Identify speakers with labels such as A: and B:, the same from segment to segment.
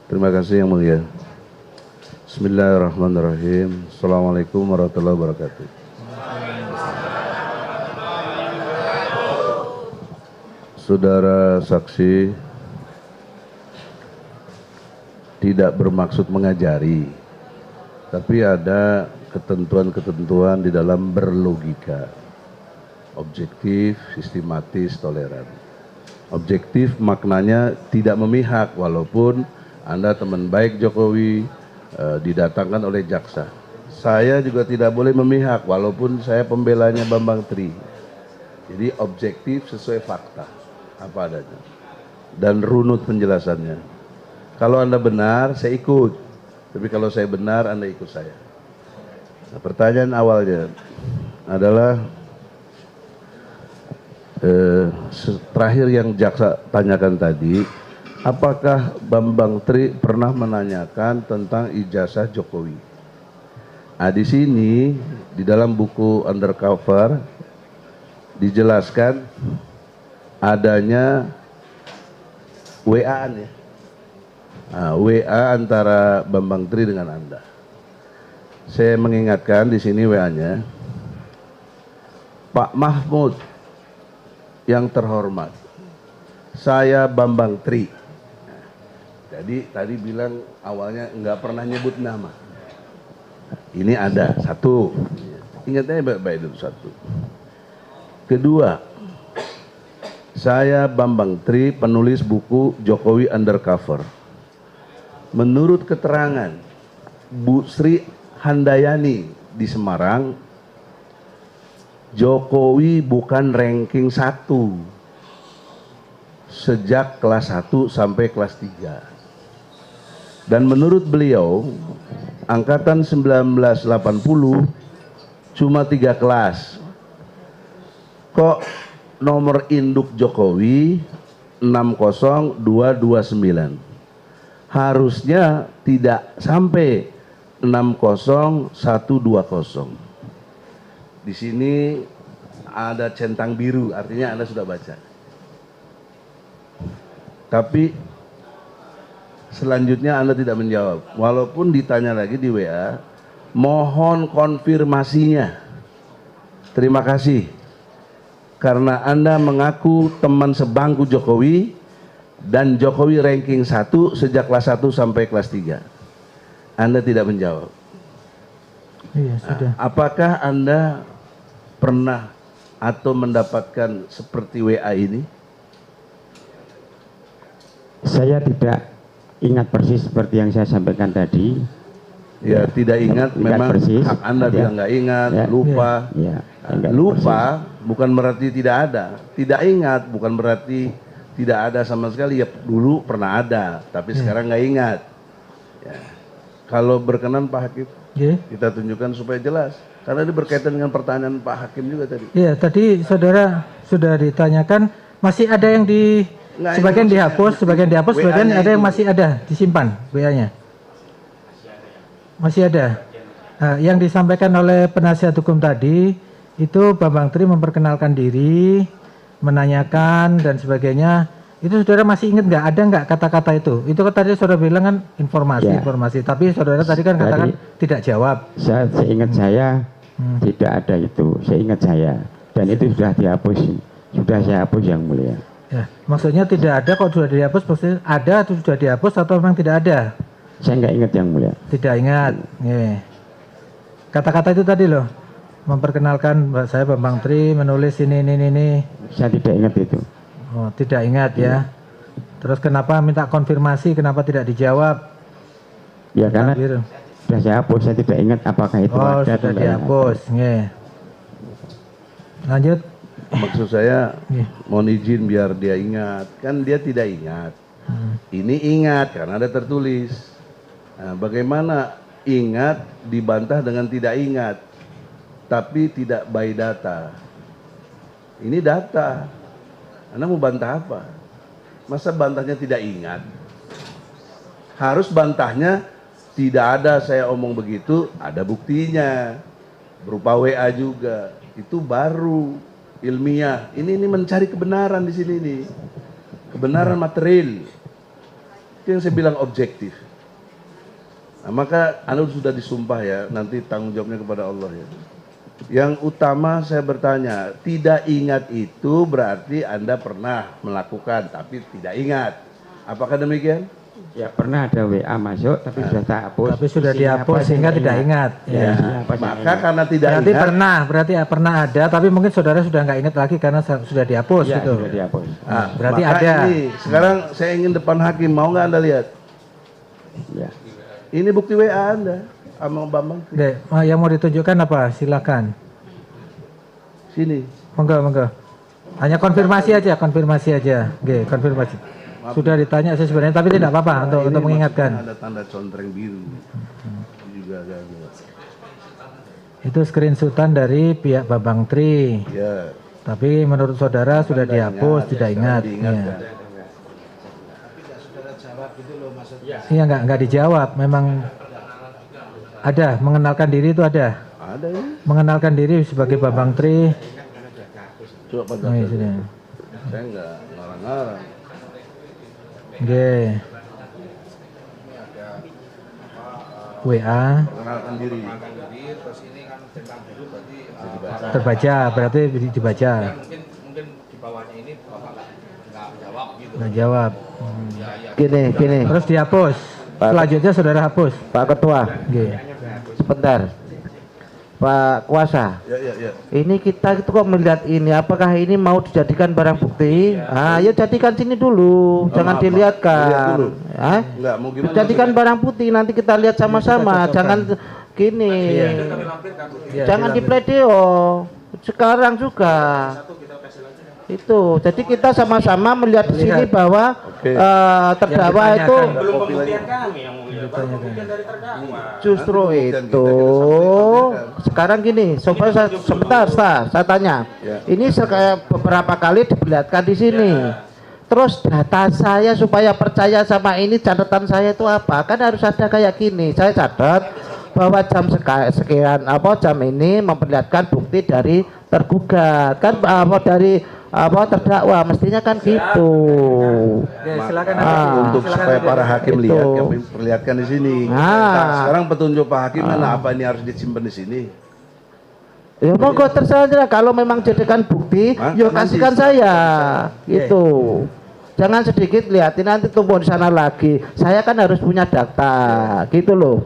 A: Terima kasih Yang Mulia. Bismillahirrahmanirrahim. Assalamualaikum warahmatullahi wabarakatuh. Saudara saksi, tidak bermaksud mengajari, tapi ada ketentuan-ketentuan di dalam berlogika. Objektif, sistematis, toleran. Objektif maknanya tidak memihak, walaupun Anda teman baik Jokowi, didatangkan oleh jaksa. Saya juga tidak boleh memihak, walaupun saya pembelanya Bambang Tri. Jadi objektif sesuai fakta, apa adanya. Dan runut penjelasannya. Kalau Anda benar, saya ikut. Tapi kalau saya benar, Anda ikut saya. Nah, pertanyaan awalnya adalah terakhir yang jaksa tanyakan tadi, apakah Bambang Tri pernah menanyakan tentang ijazah Jokowi? Nah, di sini di dalam buku Undercover dijelaskan adanya WA-an ya. Nah, WA antara Bambang Tri dengan Anda. Saya mengingatkan di sini WA-nya. Pak Mahfud yang terhormat, saya Bambang Tri. Nah, jadi tadi bilang awalnya nggak pernah nyebut nama. Ini ada satu. Ingatnya baik-baik dulu satu. Kedua, saya Bambang Tri, penulis buku Jokowi Undercover. Menurut keterangan Bu Sri Handayani di Semarang, Jokowi bukan ranking 1 sejak kelas 1 sampai kelas 3. Dan menurut beliau, angkatan 1980 cuma 3 kelas. Kok nomor induk Jokowi 60229? Harusnya tidak sampai 60120. Di sini ada centang biru, artinya Anda sudah baca. Tapi selanjutnya Anda tidak menjawab. Walaupun ditanya lagi di WA, mohon konfirmasinya. Terima kasih. Karena Anda mengaku teman sebangku Jokowi dan Jokowi ranking 1 sejak kelas 1 sampai kelas 3. Anda tidak menjawab.
B: Iya, sudah.
A: Nah, apakah Anda pernah atau mendapatkan seperti WA ini?
C: Saya tidak ingat persis seperti yang saya sampaikan tadi.
A: Ya, tidak ingat, memang
C: persis.
A: hak Anda bilang nggak ingat, lupa. Lupa bukan berarti tidak ada. Tidak ingat bukan berarti tidak ada sama sekali. Ya, dulu pernah ada, tapi sekarang nggak ingat. Ya. Kalau berkenan Pak Hakim, kita tunjukkan supaya jelas. Karena ini berkaitan dengan pertanyaan Pak Hakim juga tadi.
B: Iya, tadi saudara sudah ditanyakan, masih ada yang sebagian dihapus, sebagian ada yang masih ada disimpan WA-nya. Masih ada. Nah, yang disampaikan oleh penasihat hukum tadi itu Bambang Tri memperkenalkan diri, menanyakan dan sebagainya. Itu saudara masih ingat nggak? Ada nggak kata-kata itu? Itu tadi saudara bilang kan informasi. Tapi saudara tadi kan katakan tidak jawab.
C: Saya ingat saya tidak ada itu. Saya ingat saya. Dan itu sudah dihapus. Sudah saya hapus Yang Mulia.
B: Ya, maksudnya tidak ada kok sudah dihapus, maksudnya ada atau sudah dihapus atau memang tidak ada?
C: Saya nggak ingat Yang Mulia.
B: Tidak ingat. Kata-kata itu tadi loh. Memperkenalkan saya Bambang Tri menulis ini.
C: Saya tidak ingat itu.
B: Oh, tidak ingat ya. Terus kenapa minta konfirmasi, kenapa tidak dijawab?
C: Ya karena sudah saya hapus, saya tidak ingat apakah itu ada
B: atau tidak dihapus. Lanjut.
A: Maksud saya mohon izin biar dia ingat. Kan dia tidak ingat. Ini ingat karena ada tertulis. Nah, bagaimana ingat dibantah dengan tidak ingat, tapi tidak by data. Ini data. Anda mau bantah apa? Masa bantahnya tidak ingat? Harus bantahnya tidak ada saya omong begitu, ada buktinya. Berupa WA juga. Itu baru ilmiah. Ini mencari kebenaran di sini nih. Kebenaran material. Itu yang saya bilang objektif. Nah, maka Anda sudah disumpah ya, nanti tanggung jawabnya kepada Allah ya. Yang utama saya bertanya, tidak ingat itu berarti Anda pernah melakukan tapi tidak ingat. Apakah demikian?
C: Ya pernah ada WA masuk tapi sudah tak hapus.
B: Tapi sudah dihapus sehingga tidak ingat. Ya.
A: Maka karena tidak
B: Berarti
A: ingat,
B: berarti pernah ada, tapi mungkin saudara sudah nggak ingat lagi karena sudah dihapus
C: Ya,
B: gitu.
C: sudah dihapus.
B: Berarti
A: maka
B: ada.
A: Ini, sekarang saya ingin depan hakim, mau nggak Anda lihat?
C: Ya.
A: Ini bukti WA Anda sama Bambang.
B: Dek, yang mau ditunjukkan apa? Silakan.
A: Sini.
B: Monggo. Hanya konfirmasi aja. Oke, konfirmasi. Sudah ditanya saya sebenarnya, tapi tidak apa-apa untuk
A: Ini
B: mengingatkan.
A: Ada tanda contreng biru. Ini juga agak.
B: Itu screenshotan dari pihak Bambang Tri.
A: Ya.
B: Tapi menurut saudara sudah dihapus, tidak ingat.
A: Diingatkan.
B: Iya, nggak dijawab. Memang ada mengenalkan diri itu ada.
A: Ada ya.
B: Mengenalkan diri sebagai Bambang Tri.
A: Coba pada
B: Oh, iya, sudah.
A: saya nggak ngarang-ngarang.
B: Oke. WA
A: Perkenalkan diri.
B: terbaca, berarti dibaca.
D: Mungkin di bawahnya ini Bapak nggak jawab gitu.
B: Nggak jawab.
E: Gini.
B: Terus dihapus. Selanjutnya saudara hapus.
E: Pak Ketua,
B: Oke.
E: sebentar. Pak Kuasa,
A: Ya.
E: ini kita itu kok melihat ini, apakah ini mau dijadikan barang bukti? Ya jadikan sini dulu, jangan
A: maaf,
E: dilihatkan.
A: lihat dulu.
E: Hah?
A: Enggak, mau gimana?
E: Jadikan barang bukti, nanti kita lihat sama-sama. Jangan gini, jangan di pledeo. Sekarang juga. Itu, jadi kita sama-sama melihat di sini bahwa
A: Oke.
E: terdakwa
B: Yang
E: itu
B: ditanyakan.
D: Belum pembuktian kami yang mulia.
B: Ditanyakan.
D: Dari terdakwa.
E: justru
A: Buktian
E: itu. Sekarang gini, sebentar, saya tanya.
A: Ya.
E: Ini beberapa kali diperlihatkan di sini. Terus data saya supaya percaya sama ini, catatan saya itu apa? Kan harus ada kayak gini. Saya catat bahwa jam sekian jam ini memperlihatkan bukti dari tergugat. Kan dari terdakwa mestinya kan gitu.
B: Oke, silakan
A: Untuk
B: Silakan
A: supaya
B: nanti.
A: para hakim
E: Itu.
A: lihat, yang perlihatkan di sini. Nah, sekarang petunjuk Pak Hakim apa ini harus disimpan di sini?
E: Ya monggo terserah, kalau memang jadikan bukti,
A: Hah?
E: yuk
A: Nanti
E: kasihkan
A: setelah
E: saya. Gitu. Jangan sedikit lihatin nanti tumpuk di sana lagi. Saya kan harus punya data, gitu loh.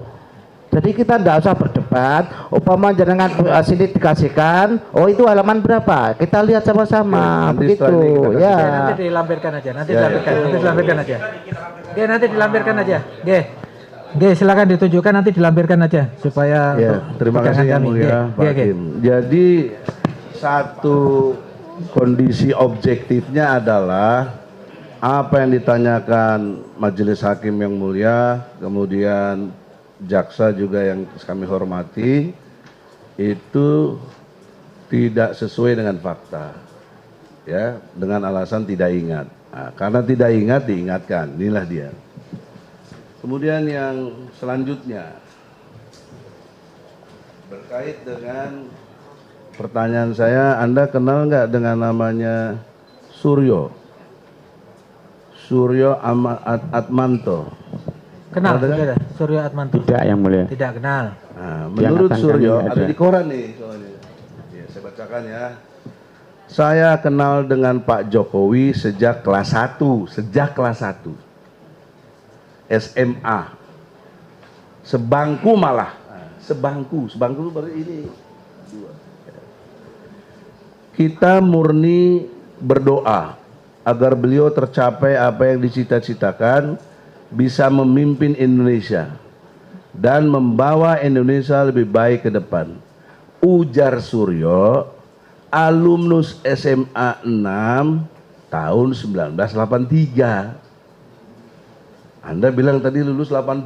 E: Jadi kita tidak usah berdebat. Umpama jenengan sini dikasihkan, oh itu halaman berapa? Kita lihat sama-sama,
A: Nanti
E: begitu.
A: setelah ini kita
E: Ya.
B: Oke, nanti dilampirkan aja. Nanti
A: Ya,
B: dilampirkan aja. Oke, nanti dilampirkan aja. Oke, silakan ditunjukkan, nanti dilampirkan aja supaya
A: Ya,
B: untuk
A: terima
B: pegangan
A: kasih yang
B: kami.
A: mulia
B: Oke,
A: Pak
B: oke.
A: Hakim. Jadi satu kondisi objektifnya adalah apa yang ditanyakan majelis hakim yang mulia, kemudian jaksa juga yang kami hormati, itu tidak sesuai dengan fakta, ya, dengan alasan tidak ingat. Nah, karena tidak ingat diingatkan, inilah dia. Kemudian yang selanjutnya berkait dengan pertanyaan saya, Anda kenal nggak dengan namanya Suryo Atmanto?
B: Kenal,
A: Ada kan?
B: saudara? Suryo Atmanto.
C: Tidak yang mulia.
B: Tidak kenal.
A: Nah, menurut
C: Diangkatan
A: Suryo,
C: kami
A: ada
C: ada.
A: di koran nih soalnya. Ya, saya bacakan ya. Saya kenal dengan Pak Jokowi sejak kelas 1, SMA. Sebangku malah. Sebangku itu berarti ini. Kita murni berdoa agar beliau tercapai apa yang dicita-citakan, bisa memimpin Indonesia dan membawa Indonesia lebih baik ke depan. Ujar Suryo, alumnus SMA 6 tahun 1983. Anda bilang tadi lulus 80.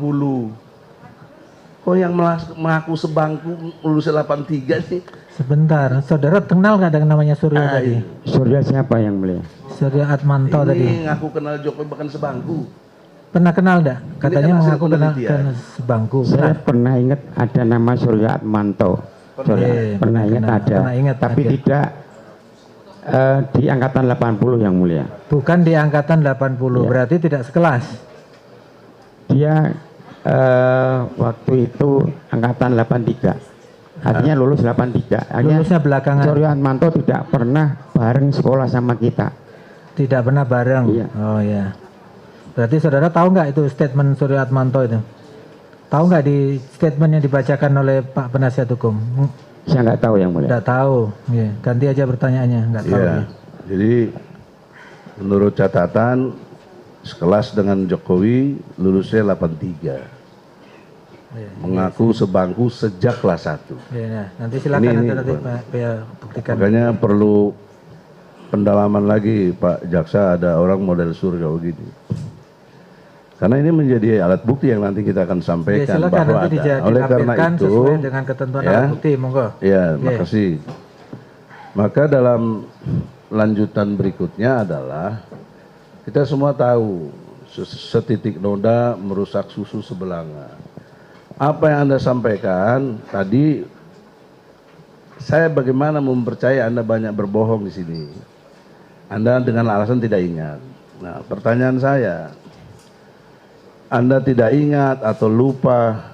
A: Kok yang mengaku sebangku lulus 83 sih?
B: Sebentar, saudara kenal nggak dengan namanya Suryo tadi?
C: Surya siapa yang mulia?
B: Suryo Atmanto tadi.
A: Ini ngaku kenal Jokowi bahkan sebangku.
B: Pernah kenal enggak? Katanya
A: kan hasil
B: mengaku kenal
A: penelitian.
B: sebangku.
C: Saya pernah ingat ada nama Surya Atmanto.
B: Iya,
C: Pernah ingat
B: kenal.
C: ada.
B: Pernah ingat
C: Tapi
B: ada.
C: tidak di angkatan 80 yang mulia.
B: Bukan di angkatan 80,
C: Ya.
B: berarti tidak sekelas.
C: dia waktu itu angkatan 83, artinya lulus 83. Artinya
B: Lulusnya belakangan.
C: Suryo Atmanto tidak pernah bareng sekolah sama kita.
B: Tidak pernah bareng.
C: Iya.
B: Oh ya. Berarti saudara tahu nggak itu statement Suryo Atmanto itu? Tahu nggak di statement yang dibacakan oleh Pak Penasihat Hukum?
C: Saya nggak tahu yang mulia.
B: Nggak tahu. Iya. Ganti aja pertanyaannya. Nggak tahu.
A: Iya.
B: dia.
A: Jadi menurut catatan sekelas dengan Jokowi lulusnya 83.
B: Iya.
A: Mengaku sebangku sejak kelas 1.
B: Iya, nah, nanti silakan
A: Ini,
B: nanti
A: Pak.
B: Pak Pia buktikan.
A: Makanya perlu pendalaman lagi Pak Jaksa, ada orang model Suryo begini. Karena ini menjadi alat bukti yang nanti kita akan
B: Ya,
A: sampaikan
B: silakan
A: bahwa
B: nanti
A: ada. Oleh karena
B: ditampilkan
A: itu,
B: sesuai dengan ketentuan
A: ya,
B: alat bukti, monggo.
A: ya,
B: Oke.
A: makasih. Maka dalam lanjutan berikutnya adalah kita semua tahu setitik noda merusak susu sebelanga. Apa yang Anda sampaikan tadi, saya bagaimana mempercayai Anda banyak berbohong di sini. Anda dengan alasan tidak ingat. Nah, pertanyaan saya, Anda tidak ingat atau lupa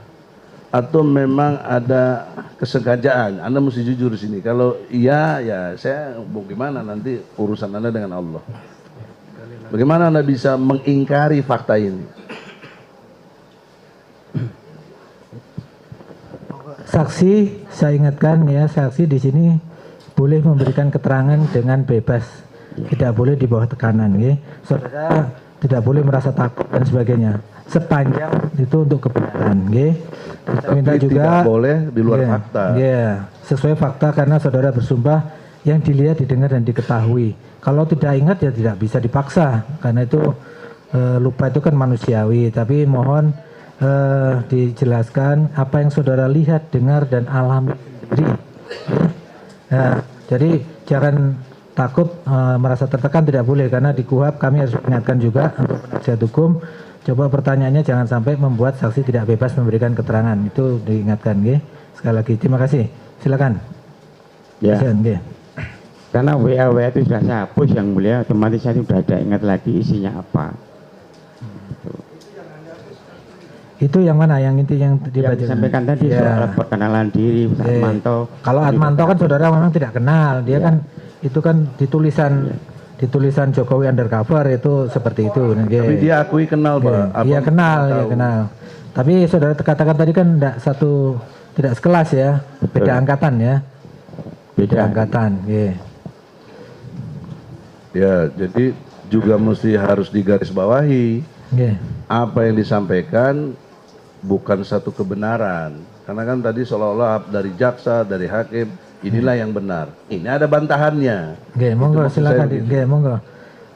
A: atau memang ada kesengajaan? Anda mesti jujur di sini. Kalau iya, ya saya mau gimana, nanti urusan Anda dengan Allah. Bagaimana Anda bisa mengingkari fakta ini?
B: Saksi, saya ingatkan ya, saksi di sini boleh memberikan keterangan dengan bebas, tidak boleh di bawah tekanan, ya. Saudara tidak boleh merasa takut dan sebagainya, sepanjang itu untuk kebenaran, ya. Kita minta
A: Tapi
B: juga
A: tidak boleh di luar
B: ya,
A: fakta.
B: ya, sesuai fakta karena saudara bersumpah yang dilihat, didengar dan diketahui. Kalau tidak ingat ya tidak bisa dipaksa, karena itu lupa itu kan manusiawi. Tapi mohon dijelaskan apa yang saudara lihat, dengar dan alami sendiri. Ya, jadi jangan takut merasa tertekan, tidak boleh, karena di KUHP kami harus ingatkan juga untuk penasihat hukum. Coba pertanyaannya jangan sampai membuat saksi tidak bebas memberikan keterangan, itu diingatkan, ya. Sekali lagi terima kasih. Silakan.
C: Ya.
B: Presiden, ya.
C: Karena WA itu sudah saya hapus yang mulia, otomatis saya sudah ada ingat lagi isinya apa.
B: Itu yang mana yang inti yang dibaca?
C: Yang disampaikan tadi
B: Ya.
C: soal perkenalan diri, Pak
B: Oke.
C: Atmanto.
B: Kalau Atmanto kan saudara memang tidak kenal, dia
C: Ya.
B: kan itu kan di tulisan Jokowi undercover itu seperti itu.
A: Tapi dia akui kenal, Pak.
B: Iya kenal,
A: tahu.
B: ya kenal. Tapi saudara katakan tadi kan tidak sekelas ya, beda
C: Betul.
B: angkatan ya, beda
C: Beda.
B: angkatan. Ya.
A: Ya, jadi juga mesti harus digarisbawahi
B: Ya.
A: apa yang disampaikan bukan satu kebenaran. Karena kan tadi seolah-olah dari jaksa, dari hakim, inilah yang benar. Ini ada bantahannya.
B: Oke, monggo
A: Itu maksud
B: silakan
A: saya begitu.
B: monggo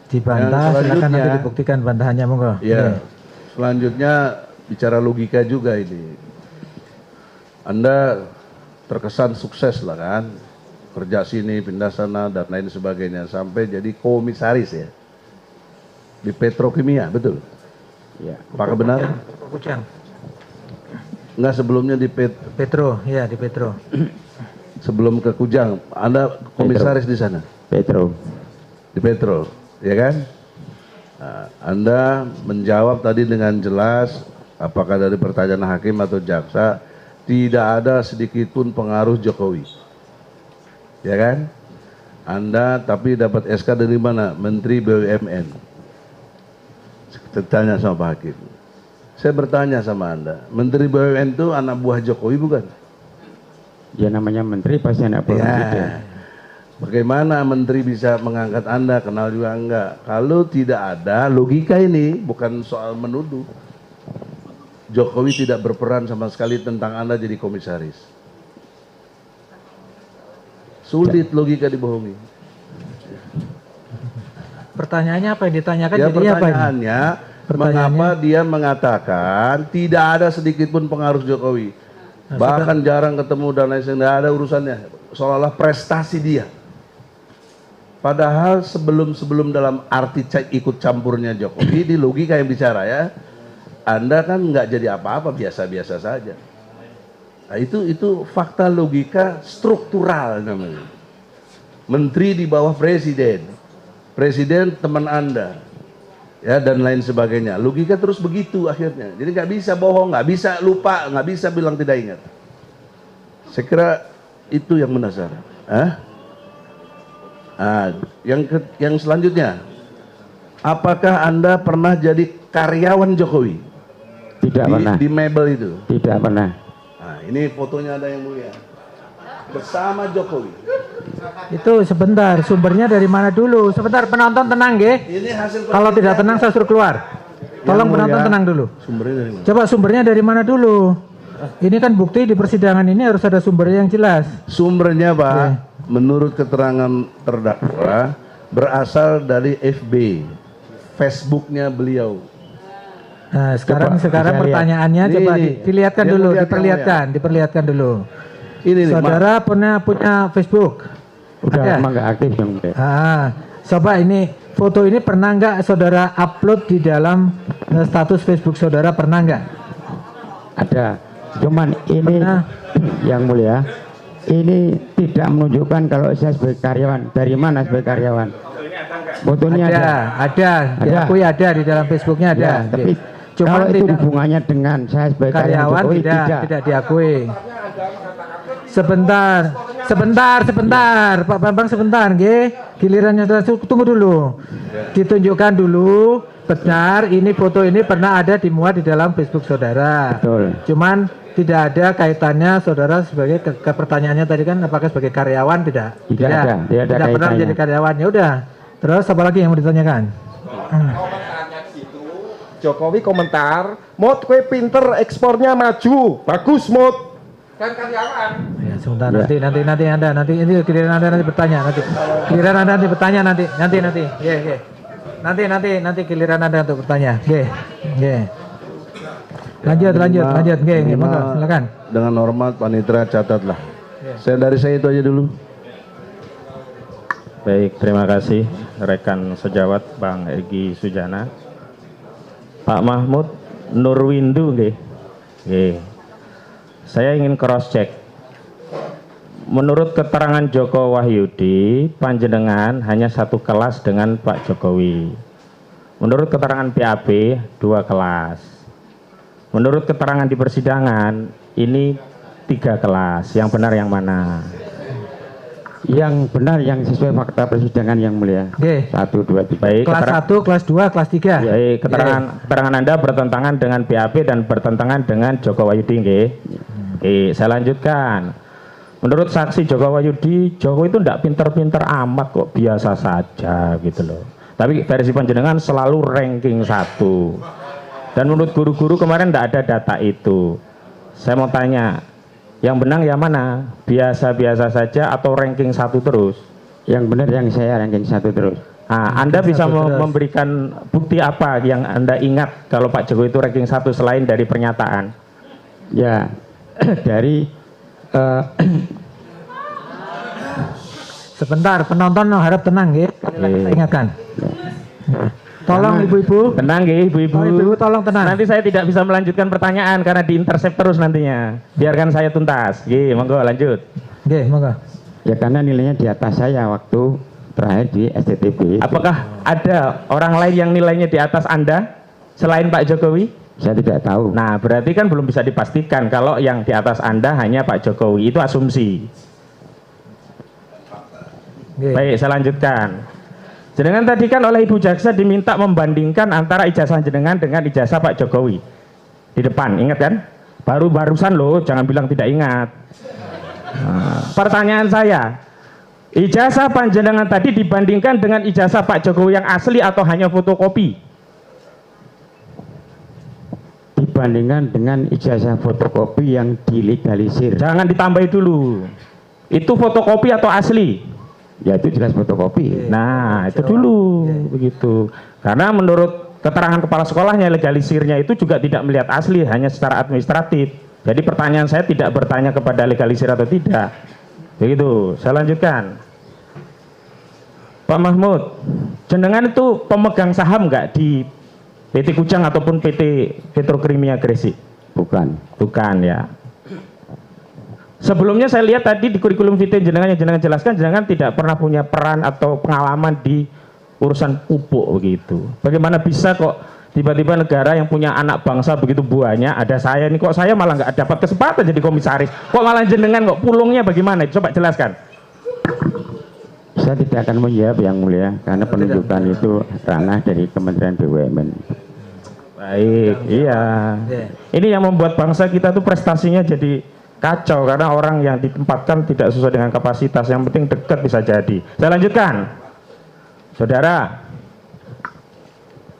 B: dibantah,
A: Yang
B: silakan nanti
A: selanjutnya-
B: dibuktikan bantahannya monggo.
A: Ya, selanjutnya bicara logika juga ini. Anda terkesan sukses lah kan, kerja sini, pindah sana dan lain sebagainya sampai jadi komisaris ya di petrokimia, betul?
C: Ya.
A: Apakah benar?
B: Kujang.
A: Enggak, sebelumnya di
B: Petro, ya di Petro.
A: sebelum ke Kujang, Anda komisaris di sana,
C: Petro.
A: di Petro, ya kan? Nah, Anda menjawab tadi dengan jelas, apakah dari pertanyaan hakim atau jaksa, tidak ada sedikit pun pengaruh Jokowi, ya kan? Anda tapi dapat SK dari mana? Menteri BUMN. Saya tanya sama Pak Hakim. Saya bertanya sama Anda, Menteri BUMN itu anak buah Jokowi bukan?
C: Dia namanya menteri pasti anak buah presiden.
A: Ya. Bagaimana menteri bisa mengangkat Anda, kenal juga enggak? Kalau tidak ada logika ini, bukan soal menuduh. Jokowi tidak berperan sama sekali tentang Anda jadi komisaris. Sulit logika dibohongi.
B: Pertanyaannya apa yang ditanyakan?
A: Ya
B: Jadi apa ini?
A: pertanyaannya, mengapa dia mengatakan tidak ada sedikit pun pengaruh Jokowi? Bahkan jarang ketemu dan lain sebagainya, tidak ada urusannya. Seolah-olah prestasi dia. Padahal sebelum dalam arti ikut campurnya Jokowi, di logika yang bicara ya, Anda kan nggak jadi apa-apa, biasa-biasa saja. Nah, itu fakta logika struktural namanya. Menteri di bawah presiden, presiden teman Anda, ya dan lain sebagainya. Logika terus begitu akhirnya. Jadi nggak bisa bohong, nggak bisa lupa, nggak bisa bilang tidak ingat. Saya kira itu yang mendasar. Yang selanjutnya, apakah Anda pernah jadi karyawan Jokowi?
C: Tidak pernah.
A: Di Mebel itu?
C: Tidak pernah.
A: Nah, ini fotonya ada yang mulia. Bersama Jokowi.
B: Itu sebentar, sumbernya dari mana dulu? Sebentar, penonton tenang, nggih.
A: Ini hasil
B: Kalau tidak tenang saya suruh keluar. Tolong penonton tenang dulu.
A: Sumbernya dari mana?
B: Coba sumbernya dari mana dulu? Ini kan bukti di persidangan ini harus ada sumbernya yang jelas.
A: Sumbernya Pak, menurut keterangan terdakwa berasal dari FB, Facebooknya beliau.
B: Nah, sekarang
C: bisa
B: pertanyaannya
A: lihat.
B: coba
A: Ini,
B: diperlihatkan
A: dia
B: dulu,
A: melihat
B: diperlihatkan dulu.
A: Ini nih,
B: Saudara punya Facebook?
C: Udah
B: Ada?
C: emang nggak aktif yang mulia.
B: Coba ini foto ini pernah nggak saudara upload di dalam status Facebook saudara, pernah nggak?
C: Ada. Cuman ini yang mulia, ini tidak menunjukkan kalau saya sebagai karyawan. Dari mana sebagai karyawan? Fotonya
B: Ada. Diakui ada di dalam Facebooknya ada.
C: Ya, tapi
B: Cuma
C: kalau itu
B: tidak,
C: hubungannya dengan saya sebagai
B: karyawan
C: Jokowi,
B: tidak diakui. Sebentar, Pak Bambang sebentar, nggih. Gilirannya tunggu dulu. Ditunjukkan dulu benar ini foto ini pernah ada dimuat di dalam Facebook saudara.
C: Betul.
B: Cuman tidak ada kaitannya saudara sebagai ke pertanyaannya tadi kan apakah sebagai karyawan tidak?
C: Tidak ada
B: Tidak pernah
C: kaitannya.
B: menjadi karyawan. Ya udah. Terus apa lagi yang mau ditanyakan?
F: Jokowi komentar, Mot kue pinter, ekspornya maju, bagus Mot. Kan karyawan.
B: Ya, sebentar nanti ini giliran Anda nanti bertanya nanti. Giliran Anda nanti bertanya nanti. Nggih. Nanti giliran Anda untuk bertanya. Nggih. Lanjut. Nggih, monggo silakan.
A: Dengan hormat Panitra catatlah. Dari saya itu aja dulu.
G: Baik, terima kasih rekan sejawat Bang Egy Sujana. Pak Mahmud Nurwindu nggih. Saya ingin cross check. Menurut keterangan Joko Wahyudi, panjenengan hanya satu kelas dengan Pak Jokowi. Menurut keterangan PAP, 2 kelas. Menurut keterangan di persidangan, ini 3 kelas. Yang benar yang mana?
C: Yang benar yang sesuai fakta persidangan yang mulia.
B: Oke.
C: 1, 2, 3.
G: Baik,
B: Kelas 1, kelas 2, kelas 3.
G: Baik, keterangan Anda bertentangan dengan PAP dan bertentangan dengan Joko Wahyudi nggih. Oke, saya lanjutkan. Menurut saksi Joko Wahyudi, Joko itu tidak pinter-pinter amat kok, biasa saja gitu loh. Tapi versi panjenengan selalu ranking 1. Dan menurut guru-guru kemarin tidak ada data itu. Saya mau tanya, yang benar yang mana? Biasa-biasa saja atau ranking 1 terus?
C: Yang benar yang saya ranking 1 terus.
G: Nah, Anda bisa memberikan bukti apa yang Anda ingat kalau Pak Jokowi itu ranking 1 selain dari pernyataan?
C: Ya, dari
B: Sebentar, penonton harap tenang nggih. Saya ingatkan. Tolong ibu-ibu.
G: Tenang nggih, ibu-ibu.
B: Ibu-ibu tolong tenang.
G: Nanti saya tidak bisa melanjutkan pertanyaan karena diintercept terus nantinya. Biarkan saya tuntas. Nggih, monggo lanjut.
B: Nggih, monggo.
C: ya karena nilainya di atas saya waktu terakhir di STTB.
G: Apakah ada orang lain yang nilainya di atas Anda selain Pak Jokowi?
C: Saya tidak tahu.
G: Nah, berarti kan belum bisa dipastikan kalau yang di atas Anda hanya Pak Jokowi. Itu asumsi. Baik, saya lanjutkan. Jenengan tadi kan oleh Ibu Jaksa diminta membandingkan antara ijazah jenengan dengan ijazah Pak Jokowi. Di depan, ingat kan? Barusan loh, jangan bilang tidak ingat. Nah, pertanyaan saya, ijazah panjenengan tadi dibandingkan dengan ijazah Pak Jokowi yang asli atau hanya fotokopi?
C: Dibandingkan dengan ijazah fotokopi yang dilegalisir.
G: Jangan ditambahi dulu. Itu fotokopi atau asli?
C: Ya itu jelas fotokopi.
G: Nah, itu dulu begitu. Karena menurut keterangan kepala sekolahnya legalisirnya itu juga tidak melihat asli, hanya secara administratif. Jadi pertanyaan saya tidak bertanya kepada legalisir atau tidak. Begitu. Saya lanjutkan. Pak Mahmud, jenengan itu pemegang saham nggak di PT Kujang ataupun PT Petrokimia Gresik?
C: Bukan.
G: Bukan ya. Sebelumnya saya lihat tadi di kurikulum vitae jenengan yang jenengan jelaskan, jenengan tidak pernah punya peran atau pengalaman di urusan pupuk begitu. Bagaimana bisa kok tiba-tiba negara yang punya anak bangsa begitu banyak, ada saya ini kok saya malah nggak dapat kesempatan jadi komisaris, kok malah jenengan kok pulungnya bagaimana? Coba jelaskan.
C: Saya tidak akan menjawab yang mulia karena penunjukan itu ranah dari Kementerian BUMN.
G: Baik, iya. Ini yang membuat bangsa kita tuh prestasinya jadi kacau karena orang yang ditempatkan tidak sesuai dengan kapasitas. Yang penting dekat bisa jadi. Saya lanjutkan.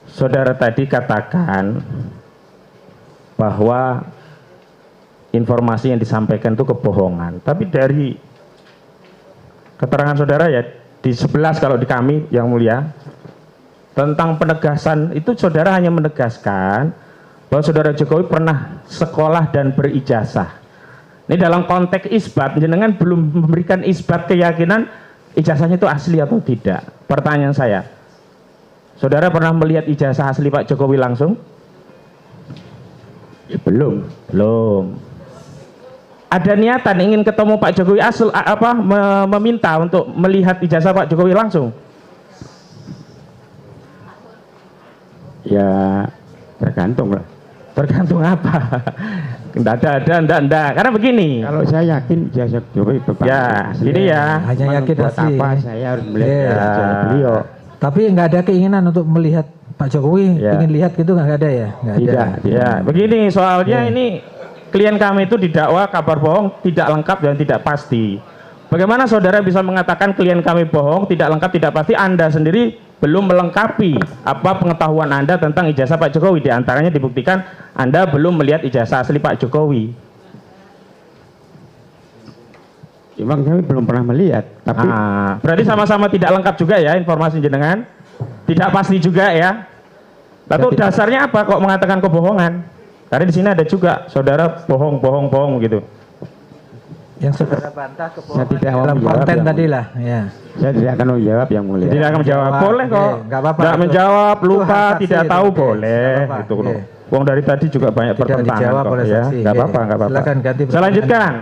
G: Saudara tadi katakan bahwa informasi yang disampaikan itu kebohongan. Tapi dari keterangan saudara ya di 11 kalau di kami yang mulia tentang penegasan itu saudara hanya menegaskan bahwa saudara Jokowi pernah sekolah dan berijazah. Ini dalam konteks isbat, jenengan belum memberikan isbat keyakinan ijazahnya itu asli atau tidak. Pertanyaan saya, saudara pernah melihat ijazah asli Pak Jokowi langsung?
C: Ya, belum.
G: Ada niatan ingin ketemu Pak Jokowi meminta untuk melihat ijazah Pak Jokowi langsung?
C: Ya tergantung lah.
G: Tergantung apa? Enggak. Karena begini.
C: Kalau saya yakin ijazah Jokowi Bapak
G: Ya,
C: asli.
G: ini ya.
B: Hanya yakin
C: Buat
B: asli.
C: apa saya harus melihat ijazah beliau?
B: Tapi nggak ada keinginan untuk melihat Pak Jokowi,
G: Ya.
B: ingin lihat gitu nggak ada ya? Nggak ada.
C: Tidak.
G: Ya, begini soalnya ini klien kami itu didakwa kabar bohong, tidak lengkap dan tidak pasti. Bagaimana saudara bisa mengatakan klien kami bohong, tidak lengkap, tidak pasti? Anda sendiri belum melengkapi apa pengetahuan Anda tentang ijazah Pak Jokowi. Di antaranya dibuktikan Anda belum melihat ijazah asli Pak Jokowi.
C: Memang kami belum pernah melihat, tapi
G: Berarti sama-sama tidak lengkap juga ya informasi jenengan? Tidak pasti juga ya? Lalu dasarnya apa kok mengatakan kebohongan? Karena di sini ada juga saudara bohong gitu.
B: Yang saudara bantah
C: saya
B: kebohongan
C: tidak mau
B: dalam
C: menjawab
B: konten
C: yang
B: tadi
C: mulia.
B: lah. Ya.
C: Saya tidak akan menjawab yang mulia.
G: Tidak akan menjawab.
B: Jawab,
G: Boleh kok.
B: nggak apa-apa.
G: Tidak
B: Itu-
G: menjawab,
B: itu
G: lupa,
B: hak saksi
G: tidak
B: itu,
G: tahu
B: oke.
G: boleh.
B: Nggak apa-apa,
G: Gitu
B: oke.
G: loh. Wong dari tadi juga banyak
B: Tidak
G: pertentangan
B: dijawab
G: kok
B: oleh
G: ya.
B: saksi.
G: Nggak apa-apa.
B: Silakan ganti
G: Saya lanjutkan.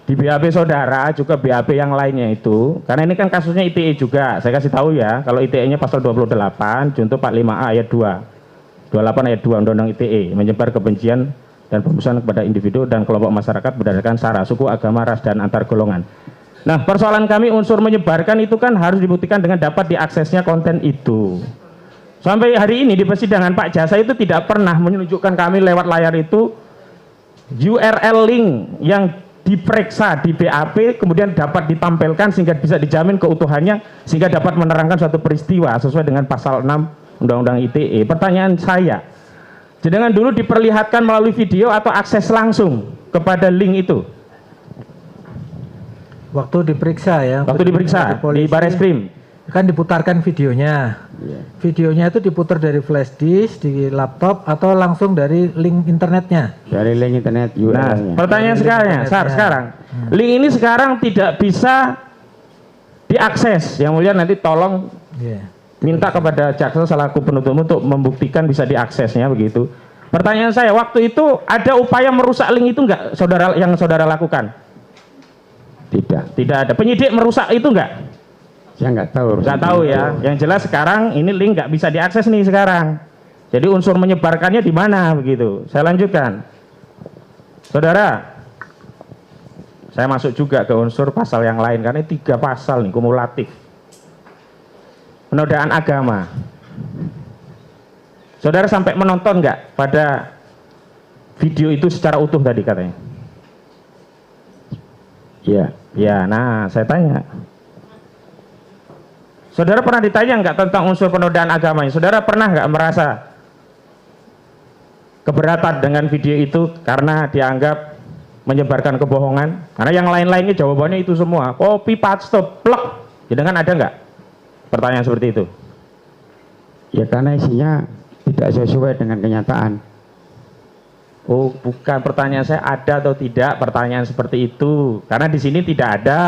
G: Di BAP saudara juga BAP yang lainnya itu, karena ini kan kasusnya ITE juga. Saya kasih tahu ya, kalau ITE-nya pasal 28 junto 45A ayat 2. 28 ayat 2 Undang-Undang ITE, menyebar kebencian dan pembusukan kepada individu dan kelompok masyarakat berdasarkan sara, suku, agama, ras, dan antar golongan. Nah, persoalan kami unsur menyebarkan itu kan harus dibuktikan dengan dapat diaksesnya konten itu. Sampai hari ini di persidangan Pak Jasa itu tidak pernah menunjukkan kami lewat layar itu URL link yang diperiksa di BAP kemudian dapat ditampilkan sehingga bisa dijamin keutuhannya sehingga dapat menerangkan suatu peristiwa sesuai dengan pasal 6 Undang-Undang ITE. Pertanyaan saya, jenengan dulu diperlihatkan melalui video atau akses langsung kepada link itu?
B: Waktu diperiksa ya.
G: Waktu diperiksa di
B: polisi,
G: Bareskrim.
B: kan diputarkan videonya. Videonya itu diputar dari flash disk di laptop atau langsung dari link internetnya.
C: Dari link internet
G: Nah,
C: URL-nya.
G: pertanyaan sekarang, link ini sekarang tidak bisa diakses. Yang mulia nanti tolong
B: Iya.
G: minta kepada jaksa selaku penuntut untuk membuktikan bisa diaksesnya begitu. Pertanyaan saya, waktu itu ada upaya merusak link itu enggak yang saudara lakukan?
C: Tidak.
G: Tidak ada. Penyidik merusak itu enggak?
C: Saya nggak tahu.
G: Nggak tahu ya. Yang jelas sekarang ini link nggak bisa diakses nih sekarang. Jadi unsur menyebarkannya di mana begitu. Saya lanjutkan. Saudara, saya masuk juga ke unsur pasal yang lain karena 3 pasal nih kumulatif. Penodaan agama. Saudara sampai menonton nggak pada video itu secara utuh tadi katanya?
C: Iya.
G: Ya, nah saya tanya. Saudara pernah ditanya nggak tentang unsur penodaan agama ini? Saudara pernah nggak merasa keberatan dengan video itu karena dianggap menyebarkan kebohongan? Karena yang lain-lainnya jawabannya itu semua. Copy, paste, plek. Jadi kan ada nggak pertanyaan seperti itu?
C: Ya karena isinya tidak sesuai dengan kenyataan.
G: Oh, bukan, pertanyaan saya ada atau tidak pertanyaan seperti itu. Karena di sini tidak ada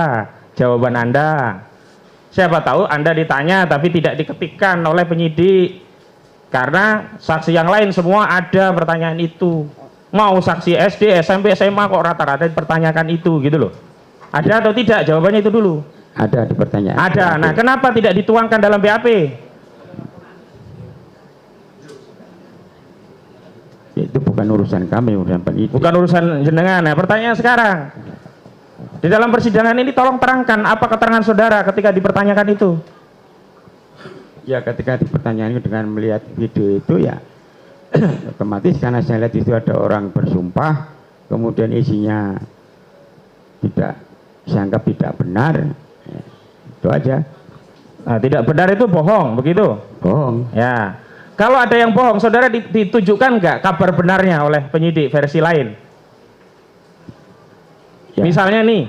G: jawaban Anda. Siapa tahu Anda ditanya tapi tidak diketikkan oleh penyidik. Karena saksi yang lain semua ada pertanyaan itu. Mau saksi SD, SMP, SMA kok rata-rata dipertanyakan itu gitu loh. Ada atau tidak? Jawabannya itu dulu.
C: Ada di pertanyaan.
G: Ada. Nah, kenapa tidak dituangkan dalam BAP?
C: Itu bukan urusan kami, urusan penyidik.
G: Bukan urusan jenengan. Nah, pertanyaan sekarang, di dalam persidangan ini tolong terangkan apa keterangan saudara ketika dipertanyakan itu.
C: Ya, ketika dipertanyakan dengan melihat video itu ya otomatis karena saya lihat itu ada orang bersumpah, kemudian isinya tidak, saya anggap tidak benar, ya, itu aja.
G: Nah, tidak benar itu bohong, begitu?
C: Bohong.
G: Ya. Kalau ada yang bohong, saudara ditunjukkan nggak kabar benarnya oleh penyidik versi lain?
C: Ya.
G: Misalnya nih,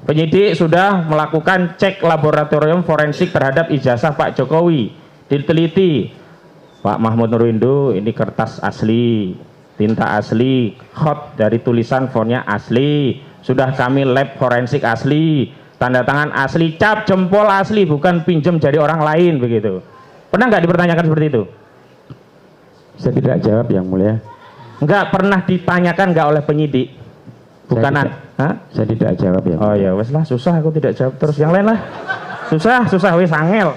G: penyidik sudah melakukan cek laboratorium forensik terhadap ijazah Pak Jokowi, diteliti, Pak Mahmud Nurwindo ini kertas asli, tinta asli, hot dari tulisan fontnya asli, sudah kami lab forensik asli, tanda tangan asli, cap jempol asli, bukan pinjem dari orang lain, begitu. Pernah nggak dipertanyakan seperti itu?
C: Saya tidak jawab, Yang Mulia.
G: Nggak pernah ditanyakan nggak oleh penyidik? Bukanan?
C: Saya tidak jawab, ya.
G: Oh ya, wes lah, susah aku tidak jawab terus, yang lain lah. Susah wes angel.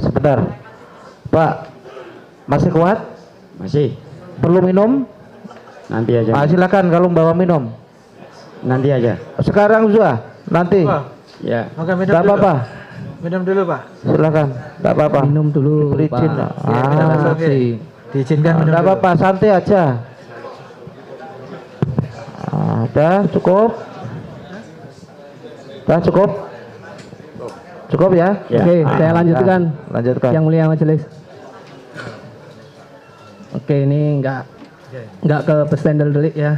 E: Sebentar. Pak, masih kuat?
C: Masih.
E: Perlu minum?
C: Nanti aja.
E: Silakan kalau bawa minum.
C: Nanti aja.
E: Sekarang sudah, nanti.
C: Ya.
B: Oke, minum
E: Tidak
B: dulu.
E: apa-apa.
B: Minum dulu, Pak.
E: Silakan. Tidak apa-apa.
H: Minum dulu,
E: Diberi izin.
H: Pak.
B: Oke. Diizinkan minum
E: Tidak
B: dulu.
E: apa-apa, santai aja. Udah cukup. Udah cukup. Cukup ya?
C: Ya.
H: Oke, saya lanjutkan.
E: Lanjutkan.
H: Yang Mulia Majelis. Oke, ini nggak ke pestendel delik ya.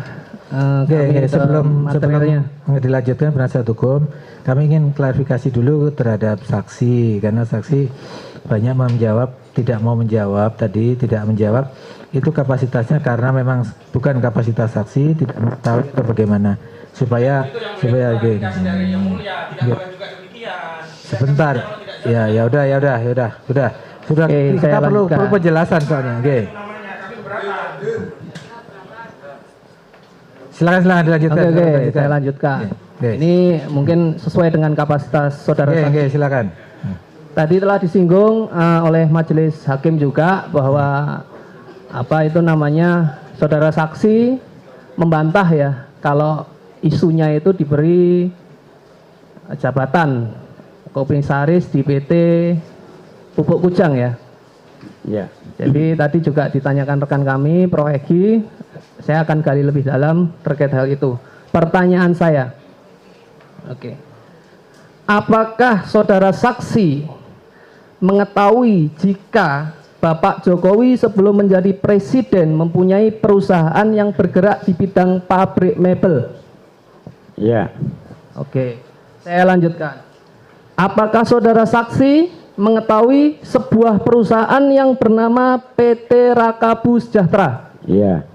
B: Oke, sebelum
H: materialnya.
B: dilanjutkan penasihat hukum, kami ingin klarifikasi dulu terhadap saksi, karena saksi banyak menjawab, tidak mau menjawab tadi, tidak menjawab, itu kapasitasnya karena memang bukan kapasitas saksi, tidak tahu atau bagaimana, supaya oke. Sebentar, ya udah, sudah
H: Oke,
B: kita
H: saya
B: perlu
H: lanjutkan.
B: penjelasan soalnya, oke. Silakan dilanjutkan.
H: Oke, saya lanjutkan.
B: Oke.
H: Ini mungkin sesuai dengan kapasitas saudara saksi.
B: Oke, silakan.
H: Tadi telah disinggung oleh majelis hakim juga bahwa saudara saksi membantah ya kalau isunya itu diberi jabatan komisaris di PT Pupuk Kujang ya.
C: Ya.
H: Jadi tadi juga ditanyakan rekan kami Prof. Egi, saya akan gali lebih dalam terkait hal itu. Pertanyaan saya, oke, apakah saudara saksi mengetahui jika Bapak Jokowi sebelum menjadi presiden mempunyai perusahaan yang bergerak di bidang pabrik mebel?
C: Ya.
H: Oke, saya lanjutkan. Apakah saudara saksi mengetahui sebuah perusahaan yang bernama PT Rakabu Sejahtera?
C: Iya.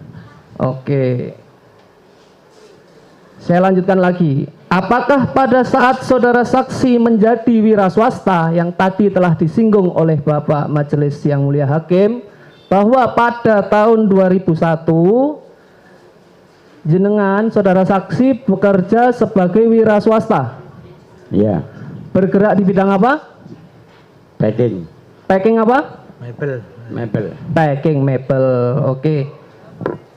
H: Oke. Saya lanjutkan lagi. Apakah pada saat saudara saksi menjadi wira swasta yang tadi telah disinggung oleh Bapak Majelis yang Mulia Hakim, bahwa pada tahun 2001 jenengan saudara saksi bekerja sebagai wira swasta?
C: Iya.
H: Bergerak di bidang apa?
C: Packing.
H: Packing apa?
C: Mebel.
H: Packing mebel. Oke.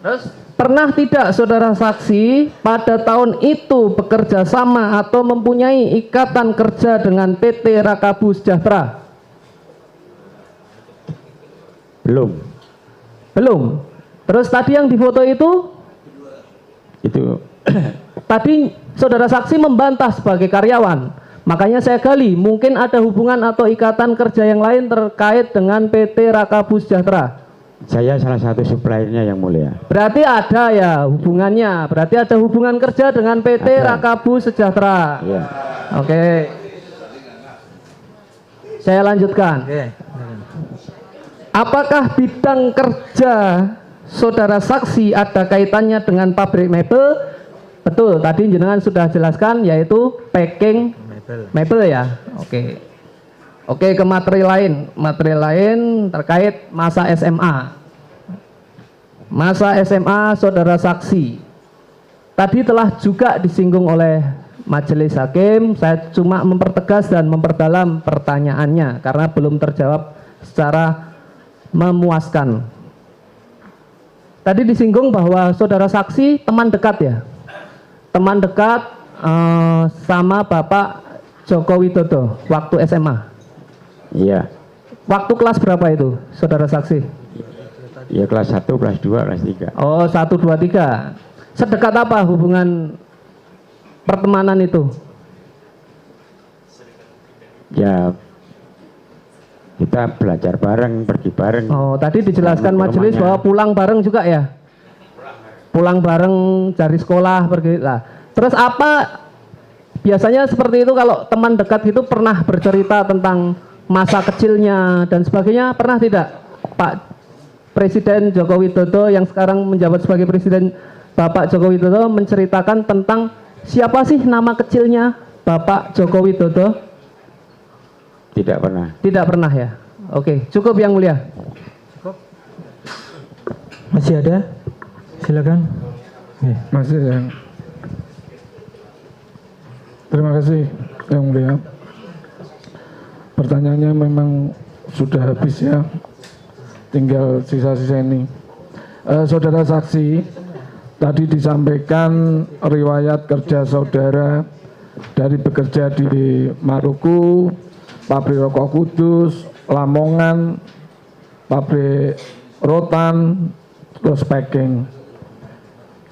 H: Terus pernah tidak saudara saksi pada tahun itu bekerja sama atau mempunyai ikatan kerja dengan PT Rakabu Sejahtera? Belum. Terus tadi yang difoto itu?
C: Itu
H: Tadi saudara saksi membantah sebagai karyawan. Makanya saya gali, mungkin ada hubungan atau ikatan kerja yang lain terkait dengan PT Rakabu Sejahtera.
C: saya salah satu suppliernya Yang Mulia.
H: Berarti ada ya hubungannya, berarti ada hubungan kerja dengan PT
C: Ada.
H: Rakabu Sejahtera.
C: Iya.
H: Oke. Saya lanjutkan.
B: Oke.
H: Apakah bidang kerja saudara saksi ada kaitannya dengan pabrik mebel? Betul, tadi jenengan sudah jelaskan yaitu packing mebel ya. Oke. Oke, ke materi lain terkait masa SMA. Masa SMA saudara saksi tadi telah juga disinggung oleh majelis hakim. Saya cuma mempertegas dan memperdalam pertanyaannya karena belum terjawab secara memuaskan. Tadi disinggung bahwa saudara saksi teman dekat ya, teman dekat sama Bapak Joko Widodo waktu SMA.
C: Iya.
H: Waktu kelas berapa itu saudara saksi?
C: Ya kelas 1, kelas 2, kelas 3.
H: Oh, 1, 2, 3. Sedekat apa hubungan pertemanan itu?
C: Ya kita belajar bareng, pergi bareng.
H: Oh, tadi dijelaskan majelis bahwa pulang bareng juga ya? Pulang bareng dari sekolah pergi lah. Terus apa biasanya seperti itu kalau teman dekat itu pernah bercerita tentang masa kecilnya dan sebagainya, pernah tidak Pak Presiden Joko Widodo yang sekarang menjabat sebagai Presiden, Bapak Joko Widodo menceritakan tentang siapa sih nama kecilnya Bapak Joko Widodo?
C: Tidak pernah.
H: Tidak pernah ya. Oke, cukup Yang Mulia.
B: Masih ada? Silakan.
I: Masih ya. Terima kasih Yang Mulia. Pertanyaannya memang sudah habis ya. Tinggal sisa-sisa ini. Saudara saksi, tadi disampaikan riwayat kerja saudara dari bekerja di Maluku, pabrik rokok Kudus, Lamongan, pabrik rotan, terus packing.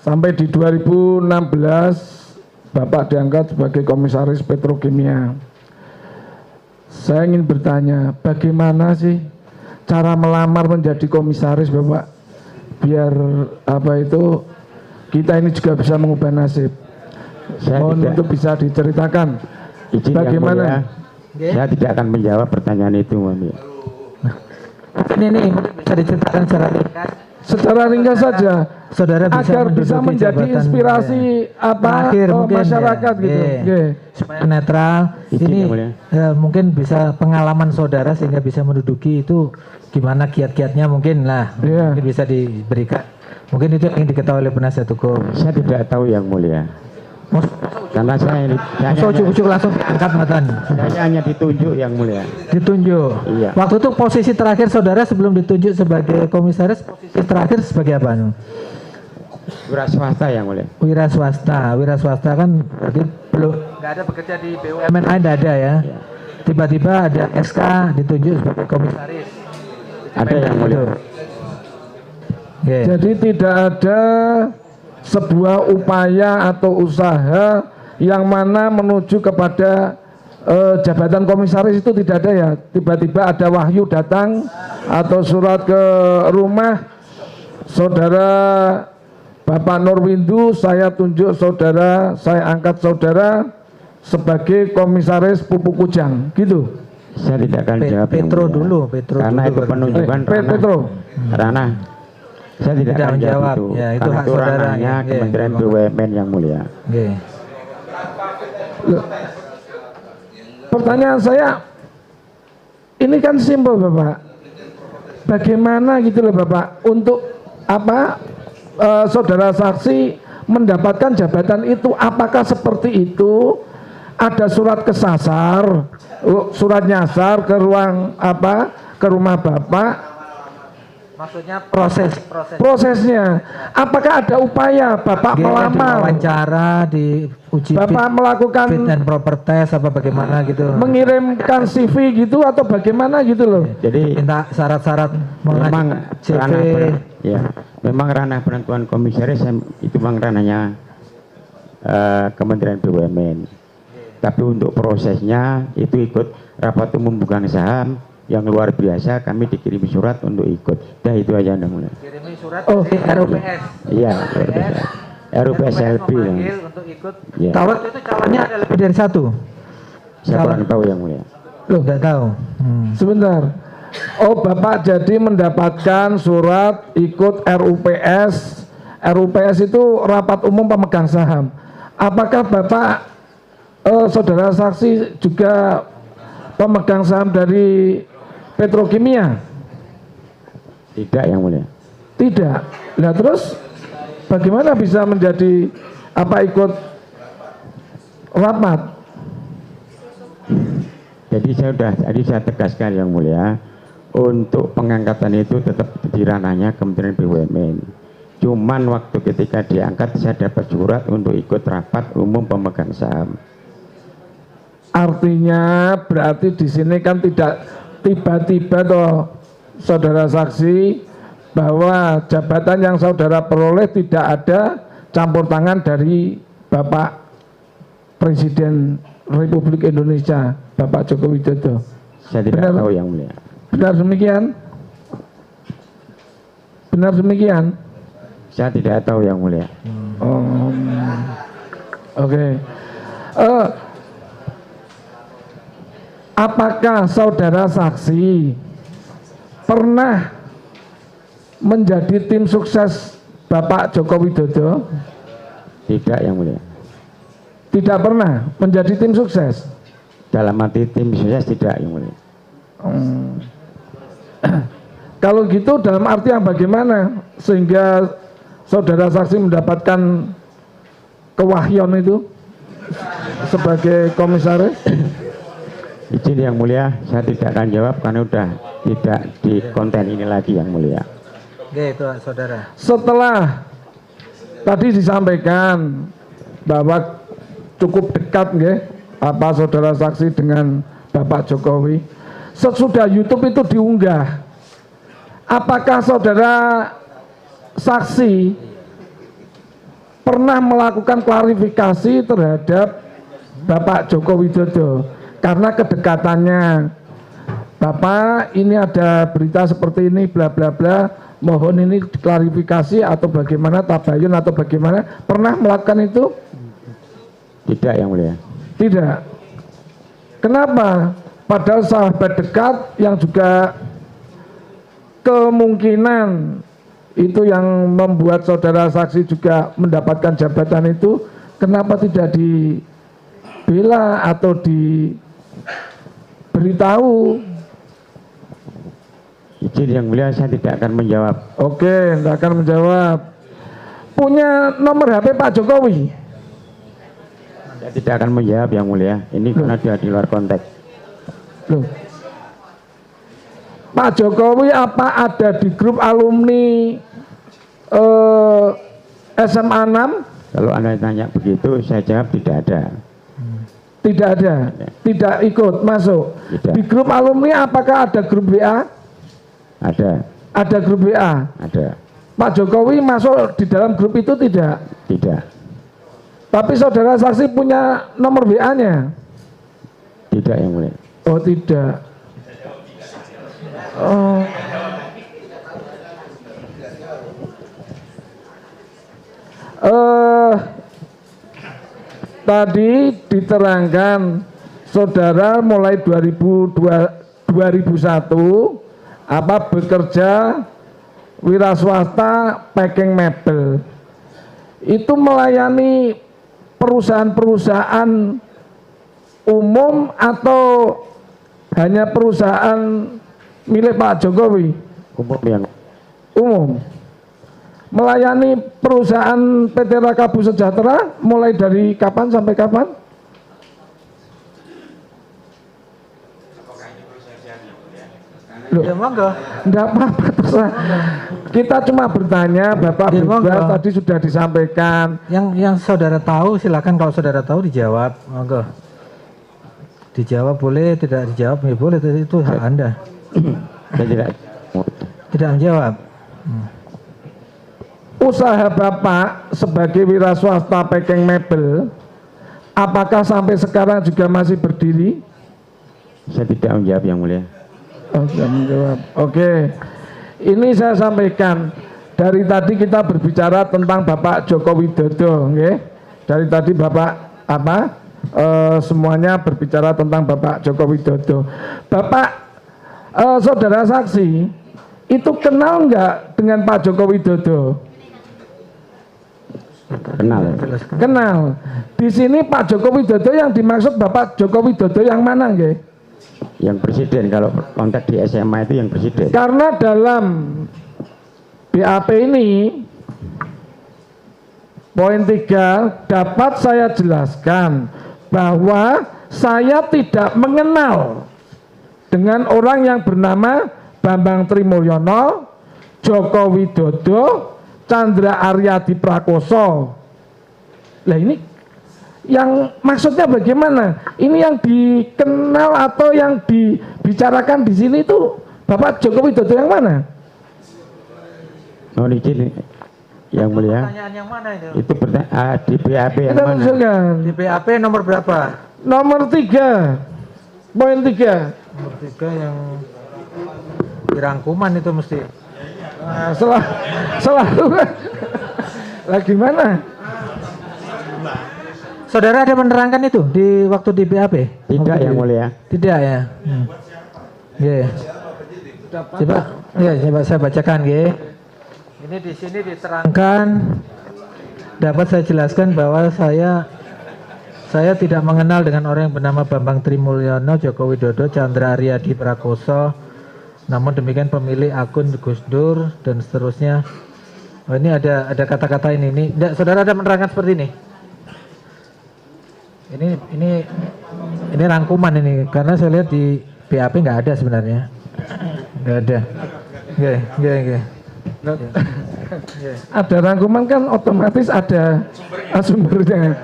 I: Sampai di 2016 Bapak diangkat sebagai komisaris petrokimia. Saya ingin bertanya, bagaimana sih cara melamar menjadi komisaris Bapak? Biar apa itu kita ini juga bisa mengubah nasib. Mohon untuk bisa diceritakan bagaimana.
C: Saya tidak akan menjawab pertanyaan itu, Mami.
B: Ini bisa diceritakan secara ringkas.
I: Secara ringkas saja,
B: saudara
I: agar bisa menjadi inspirasi apa masyarakat
B: ya,
I: gitu.
B: Supaya netral. Ini mungkin bisa pengalaman saudara sehingga bisa menduduki itu gimana kiat-kiatnya mungkin lah. Mungkin bisa diberikan. Mungkin itu yang diketahui oleh penasihat hukum.
C: Saya tidak tahu Yang Mulia. Karena saya
B: ujuk-ujuk langsung diangkat matan.
C: Saya hanya ditunjuk Yang Mulia.
B: Ditunjuk.
C: Iya.
B: Waktu itu posisi terakhir saudara sebelum ditunjuk sebagai komisaris, posisi terakhir sebagai apa?
C: Wira swasta Yang Mulia.
B: Wira swasta kan berarti belum nggak ada bekerja di BUMN, tidak ada ya. Tiba-tiba ada SK ditunjuk sebagai komisaris.
C: Ada Yang Mulia.
I: Jadi tidak ada sebuah upaya atau usaha yang mana menuju kepada jabatan komisaris itu tidak ada ya. Tiba-tiba ada wahyu datang atau surat ke rumah saudara Bapak Nurwindu, saya tunjuk saudara, saya angkat saudara sebagai komisaris Pupuk Kujang, gitu.
C: Saya tidak akan jawab
B: Petro dulu,
C: karena itu penunjukan ranah. Saya tidak akan jawab itu,
B: ya, itu
C: karena
B: hak
C: itu
B: saudara,
C: ranahnya Kementerian BUMN Yang Mulia.
I: Pertanyaan saya, ini kan simpel Bapak. Bagaimana gitu loh Bapak, untuk apa saudara saksi mendapatkan jabatan itu? Apakah seperti itu? Ada surat kesasar, surat nyasar ke ruang apa, ke rumah Bapak?
B: Maksudnya
I: prosesnya. Apakah ada upaya Bapak melamar?
B: Wawancara, diuji
I: Bapak melakukan
B: fit and proper test apa bagaimana gitu?
I: Mengirimkan CV gitu atau bagaimana gitu loh?
C: Jadi
B: minta syarat-syarat
C: memang
B: CV.
C: Memang ranah penentuan komisaris itu memang ranahnya Kementerian BUMN. Tapi untuk prosesnya itu ikut rapat umum pemegang saham yang luar biasa, kami dikirim surat untuk ikut. Dah itu aja Anda mulai.
B: Kirimi surat RUPS.
C: Iya, RUPS LB.
B: Untuk ikut.
C: Ya.
B: Tahu itu calonnya ada lebih dari satu.
C: Saya kurang tahu Yang Mulia.
B: Loh, nggak tahu.
I: Sebentar. Oh, Bapak jadi mendapatkan surat ikut RUPS. RUPS itu rapat umum pemegang saham. Apakah Bapak saudara saksi juga pemegang saham dari Petrokimia?
C: Tidak yang mulia.
I: Tidak. Nah terus bagaimana bisa menjadi ikut rapat?
C: Jadi saya tegaskan yang mulia, untuk pengangkatan itu tetap di ranahnya Kementerian BUMN. Cuman waktu ketika diangkat saya dapat surat untuk ikut rapat umum pemegang saham.
I: Artinya berarti di sini kan tidak tiba-tiba toh saudara saksi bahwa jabatan yang saudara peroleh tidak ada campur tangan dari Bapak Presiden Republik Indonesia, Bapak Joko Widodo.
C: Saya tidak tahu yang mulia.
I: Benar demikian? Benar demikian?
C: Saya tidak tahu yang mulia.
I: Oke. Apakah saudara saksi pernah menjadi tim sukses Bapak Joko Widodo?
C: Tidak yang mulia.
I: Tidak pernah menjadi tim sukses?
C: Dalam arti tim sukses tidak yang mulia.
I: Kalau gitu dalam arti yang bagaimana sehingga saudara saksi mendapatkan kewahyon itu sebagai komisaris?
C: Izin yang mulia, saya tidak akan jawab karena sudah tidak di konten ini lagi yang mulia.
B: Oke, itu saudara.
I: Setelah tadi disampaikan bahwa cukup dekat saudara saksi dengan Bapak Jokowi, sesudah YouTube itu diunggah, apakah saudara saksi pernah melakukan klarifikasi terhadap Bapak Joko Widodo karena kedekatannya? Bapak, ini ada berita seperti ini bla bla bla, mohon ini klarifikasi atau bagaimana, tabayun atau bagaimana, pernah melakukan itu?
C: Tidak yang mulia.
I: Tidak. Kenapa? Padahal sahabat dekat yang juga kemungkinan itu yang membuat saudara saksi juga mendapatkan jabatan itu, kenapa tidak dibela atau diberitahu?
C: Izin yang mulia, saya tidak akan menjawab.
I: Oke, tidak akan menjawab. Punya nomor HP Pak Jokowi?
C: Saya tidak akan menjawab yang mulia. Ini karena dia di luar konteks.
I: Loh. Pak Jokowi apa ada di grup alumni SMA 6?
C: Kalau Anda tanya begitu, saya jawab tidak ada.
I: Tidak ada, tidak ikut masuk.
C: Tidak.
I: Di grup alumni apakah ada grup WA?
C: Ada.
I: Ada grup WA?
C: Ada.
I: Pak Jokowi masuk di dalam grup itu tidak?
C: Tidak.
I: Tapi saudara saksi punya nomor WA-nya?
C: Tidak yang mulia.
I: Oh tidak. Oh. Tadi diterangkan saudara mulai 2001 bekerja wira swasta packing mebel, itu melayani perusahaan-perusahaan umum atau hanya perusahaan milik Pak Jokowi?
C: Umum yang
I: umum. Melayani perusahaan PT Rakabu Sejahtera mulai dari kapan sampai kapan? Loh,
B: Ya monggo.
I: enggak apa-apa, terserah. Kita cuma bertanya, Bapak
B: Ya,
I: bebas,
B: monggo.
I: tadi sudah disampaikan.
B: Yang saudara tahu silakan, kalau saudara tahu dijawab. Monggo. Dijawab boleh, tidak dijawab ya boleh, itu hak Anda.
C: saya
B: Tidak menjawab.
I: Usaha Bapak sebagai wira swasta packing mebel, apakah sampai sekarang juga masih berdiri?
C: Saya tidak menjawab yang mulia.
I: Oh, tidak menjawab. Oke. Ini saya sampaikan, dari tadi kita berbicara tentang Bapak Joko Widodo, okay? Dari tadi Bapak semuanya berbicara tentang Bapak Joko Widodo. Bapak saudara saksi itu kenal nggak dengan Pak Joko Widodo?
C: Kenal.
I: Kenal. Di sini Pak Joko Widodo yang dimaksud Bapak Joko Widodo yang mana, nggih?
C: Yang presiden, kalau konteks di SMA itu yang presiden.
I: Karena dalam BAP ini poin 3 dapat saya jelaskan bahwa saya tidak mengenal dengan orang yang bernama Bambang Trimulyono, Joko Widodo, Chandra Aryadi Prakoso. Lah ini yang maksudnya bagaimana? Ini yang dikenal atau yang dibicarakan di sini itu Bapak Joko Widodo yang mana?
C: Mohon izin yang mulia.
B: Pertanyaan yang mana itu?
C: Itu di BAP yang
I: Kita
C: mana?
I: usulkan.
B: Di BAP nomor berapa?
I: Nomor 3, poin 3.
B: Nomor 3 yang dirangkuman itu mesti.
I: Nah, selalu lah gimana?
B: Saudara ada menerangkan itu di waktu di BAP?
C: Tidak yang mulia.
B: Tidak ya. Oke. Coba, ya coba saya bacakan, ya. Ini di sini diterangkan, dapat saya jelaskan bahwa saya tidak mengenal dengan orang yang bernama Bambang Trimulyono, Joko Widodo, Chandra Aryadi Prakoso. Namun demikian pemilik akun Gus Dur dan seterusnya. Oh, ini ada kata-kata ini. Saudara ada menerangkan seperti ini. Ini rangkuman ini karena saya lihat di BAP nggak ada sebenarnya. Nggak ada. Oke.
I: Ada rangkuman kan otomatis ada sumbernya.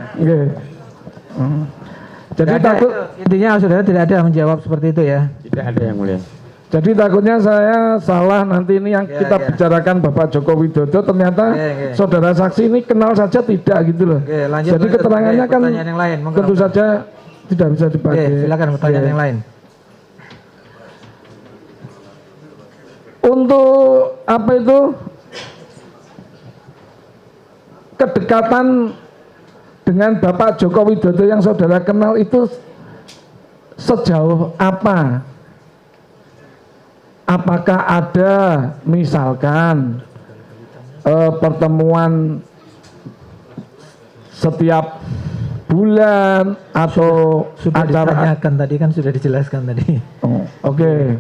I: Jadi takut
B: intinya saudara tidak ada menjawab seperti itu ya.
C: Tidak ada yang mulia.
I: Jadi takutnya saya salah nanti ini yang kita bicarakan Bapak Joko Widodo ternyata saudara saksi ini kenal saja tidak gitu loh. Jadi keterangannya kan
B: yang lain,
I: tentu saja tidak bisa dipakai.
B: Silakan pertanyaan yang lain.
I: Untuk apa itu kedekatan dengan Bapak Joko Widodo yang saudara kenal itu sejauh apa? Apakah ada misalkan pertemuan setiap bulan atau
B: sudah
I: acara?
B: Ditanyakan tadi kan sudah dijelaskan tadi.
I: Oke.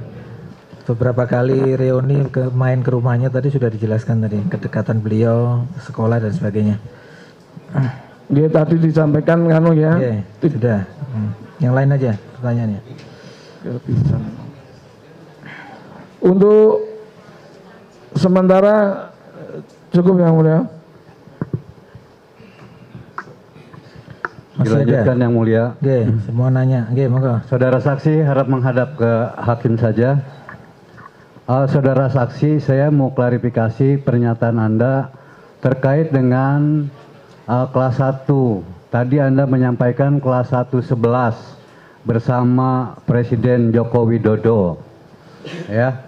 B: Beberapa kali reuni main ke rumahnya tadi sudah dijelaskan tadi kedekatan beliau, sekolah dan sebagainya.
I: Dia tadi disampaikan kan ya?
B: Sudah. Yang lain aja pertanyaannya.
I: Bisa. Untuk sementara cukup yang mulia.
J: Dilanjutkan yang mulia.
B: Semua nanya. Monggo.
J: Saudara saksi harap menghadap ke hakim saja. Saudara saksi, saya mau klarifikasi pernyataan Anda terkait dengan kelas 1. Tadi Anda menyampaikan kelas 1 11 bersama Presiden Joko Widodo. Ya.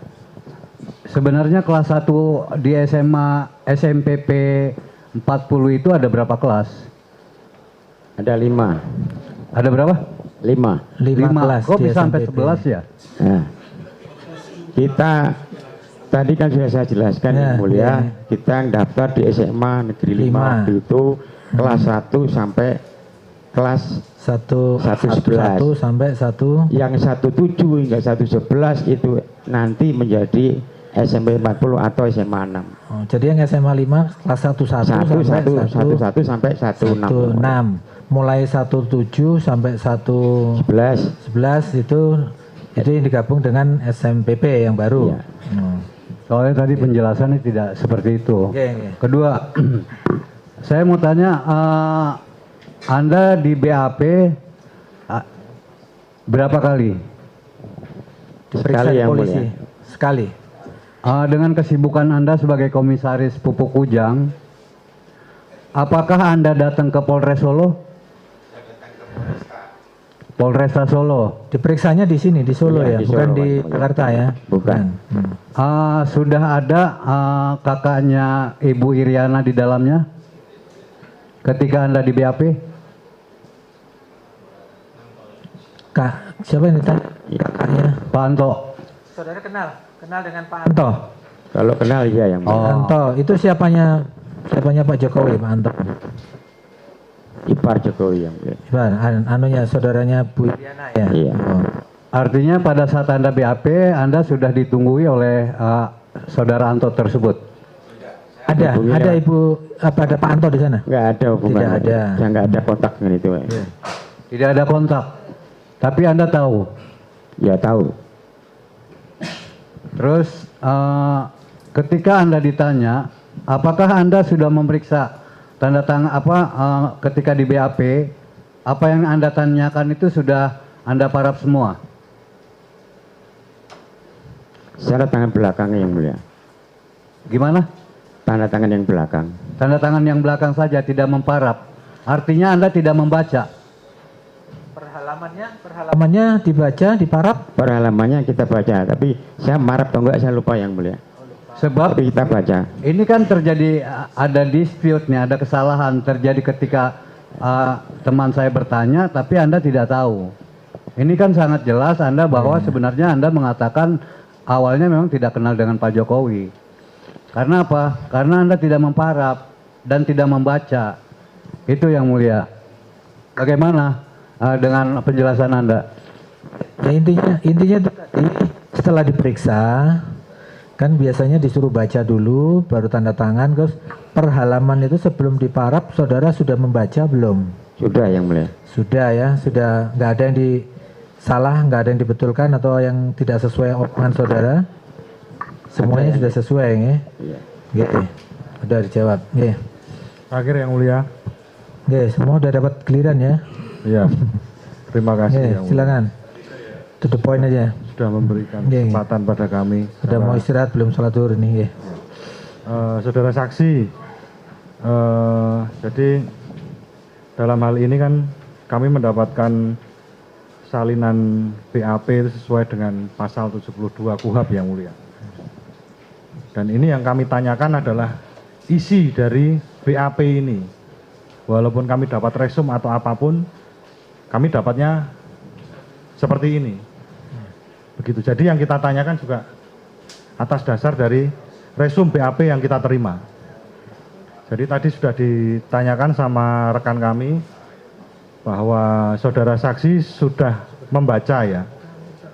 J: Sebenarnya kelas 1 di SMA SMPP 40 itu ada berapa kelas?
C: Ada 5.
J: Ada berapa?
C: 5.
B: 5 kelas.
J: Kok bisa sampai 11 ya?
C: Nah, kita tadi kan sudah saya jelaskan yang mulia, kita daftar di SMA Negeri 5 itu kelas 1 sampai kelas 1
B: sampai 1.
C: Yang 17 hingga 111 itu nanti menjadi SMP 40 atau SMA 6.
B: Oh, jadi yang SMA 5 kelas 11
C: sampai 16.
B: Mulai 17 sampai 11 itu yang digabung dengan SMPP yang baru.
J: Iya. Soalnya tadi penjelasannya tidak seperti itu. Kedua, saya mau tanya, Anda di BAP berapa kali?
B: Sekali yang polisi. Sekali.
J: Dengan kesibukan Anda sebagai komisaris Pupuk Ujang, apakah Anda datang ke Polres Solo? Polresta Solo.
B: Diperiksanya di sini di Solo ya, bukan di Jakarta ya.
C: Bukan.
J: Sudah ada kakaknya Ibu Iriana di dalamnya ketika Anda di BAP?
B: Kak, siapa ini tadi? Kakaknya
J: Pak Anto.
B: Saudara kenal dengan Pak Anto?
C: Kalau kenal ya yang
B: Anto, itu siapanya Pak Jokowi, Pak Anto?
C: Ipar Jokowi yang
B: Ipar, anunya saudaranya Bu Iriana ya?
C: Iya.
J: Artinya pada saat Anda BAP, Anda sudah ditunggui oleh saudara Anto tersebut?
B: Ada Ibu, ada Pak Anto di sana?
C: Nggak ada hubungan.
B: Tidak ada.
C: Ya, nggak ada kontak dengan itu. Pak.
J: Tidak ada kontak. Tapi Anda tahu?
C: Ya tahu.
J: Terus ketika Anda ditanya, apakah Anda sudah memeriksa tanda tangan ketika di BAP, apa yang Anda tanyakan itu sudah Anda paraf semua?
C: Tanda tangan belakangnya yang mulia.
J: Gimana?
C: Tanda tangan yang belakang.
J: Tanda tangan yang belakang saja, tidak memparaf. Artinya Anda tidak membaca.
B: Perhalamannya dibaca, diparaf?
C: Perhalamannya kita baca, tapi saya marah atau enggak saya lupa yang mulia.
J: Sebab
C: tapi kita baca.
J: Ini kan terjadi, ada dispute nih, ada kesalahan terjadi ketika teman saya bertanya, tapi Anda tidak tahu. Ini kan sangat jelas Anda bahwa sebenarnya Anda mengatakan awalnya memang tidak kenal dengan Pak Jokowi. Karena apa? Karena Anda tidak memparaf dan tidak membaca. Itu yang mulia. Bagaimana dengan penjelasan Anda?
B: Ya intinya itu tadi, setelah diperiksa kan biasanya disuruh baca dulu baru tanda tangan, terus perhalaman itu sebelum diparaf saudara sudah membaca belum?
C: Sudah yang mulia.
B: Sudah ya, sudah, nggak ada yang salah, nggak ada yang dibetulkan atau yang tidak sesuai omongan saudara? Semuanya sudah sesuai ya?
C: Iya.
B: Gitu. Udah dijawab. Ya.
K: Akhir yang mulia.
B: Ya, semua udah dapat clearan ya?
K: Iya. Terima kasih yang mulia.
B: Silakan. To the point aja.
K: Sudah memberikan kesempatan pada kami.
B: Sudah mau istirahat belum sholat zuhur nih ya.
K: Saudara saksi, jadi dalam hal ini kan kami mendapatkan salinan BAP itu sesuai dengan pasal 72 KUHP yang mulia. Dan ini yang kami tanyakan adalah isi dari BAP ini. Walaupun kami dapat resum atau apapun, kami dapatnya seperti ini. Begitu. Jadi yang kita tanyakan juga atas dasar dari resum BAP yang kita terima. Jadi tadi sudah ditanyakan sama rekan kami bahwa saudara saksi sudah membaca ya.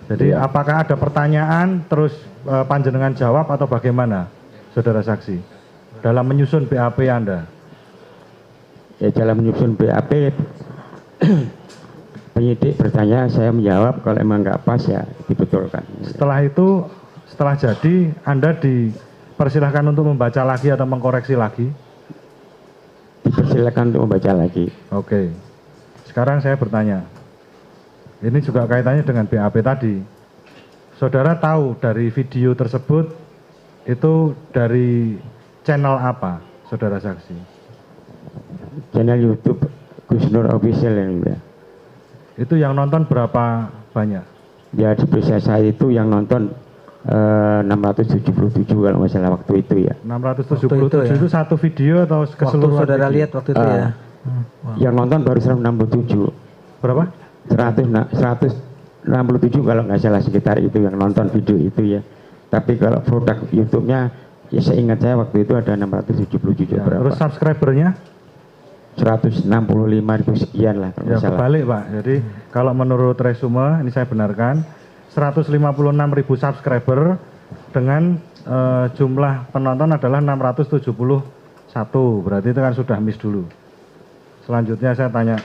K: Jadi apakah ada pertanyaan terus panjenengan jawab atau bagaimana saudara saksi dalam menyusun BAP Anda?
C: Ya dalam menyusun BAP penyidik bertanya, saya menjawab, kalau emang nggak pas ya dibetulkan.
K: Setelah itu, setelah jadi Anda dipersilahkan untuk membaca lagi atau mengkoreksi lagi?
C: Dipersilahkan untuk membaca lagi.
K: Oke. Sekarang saya bertanya, ini juga kaitannya dengan BAP tadi. Saudara tahu dari video tersebut itu dari channel apa, saudara saksi?
C: Channel YouTube Gus Nur Official yang mulia.
K: Itu yang nonton berapa banyak?
C: Ya di desa saya itu yang nonton 677 kalau nggak salah waktu itu ya.
K: 677 itu satu video atau keseluruhan?
B: Waktu saudara
K: video?
B: lihat waktu itu ya?
C: Yang nonton baru 167.
K: Berapa?
C: 167 kalau nggak salah sekitar itu yang nonton video itu ya. Tapi kalau produk YouTube-nya, ya saya ingat saya waktu itu ada 677
K: ya,
C: berapa.
K: Terus subscribernya?
C: 165.000 sekian lah kalau
K: ya,
C: salah.
K: Kebalik Pak. Jadi kalau menurut resume, ini saya benarkan, 156.000 subscriber dengan jumlah penonton adalah 671. Berarti itu kan sudah miss dulu. Selanjutnya saya tanya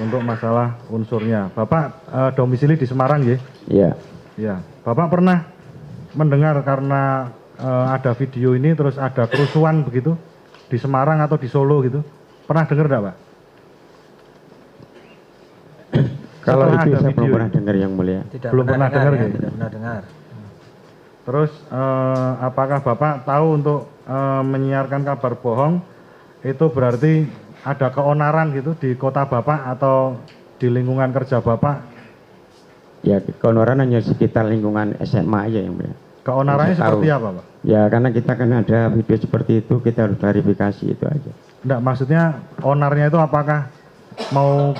K: untuk masalah unsurnya. Bapak domisili di Semarang ya?
C: Iya.
K: Ya. Bapak pernah mendengar karena ada video ini terus ada kerusuhan begitu di Semarang atau di Solo gitu? Pernah dengar enggak, Pak?
C: Kalau
K: Setelah
C: itu
K: ada
C: saya belum
K: video
C: pernah dengar yang mulia.
K: Belum pernah dengar ya?
B: Tidak pernah dengar.
K: Terus apakah Bapak tahu untuk menyiarkan kabar bohong itu berarti ada keonaran gitu di kota Bapak atau di lingkungan kerja Bapak?
C: Ya keonaran hanya sekitar lingkungan SMA aja yang mulia.
K: Keonarannya seperti apa, Pak?
C: Ya karena kita kan ada video seperti itu, kita harus klarifikasi itu aja.
K: Enggak, maksudnya onarnya itu apakah mau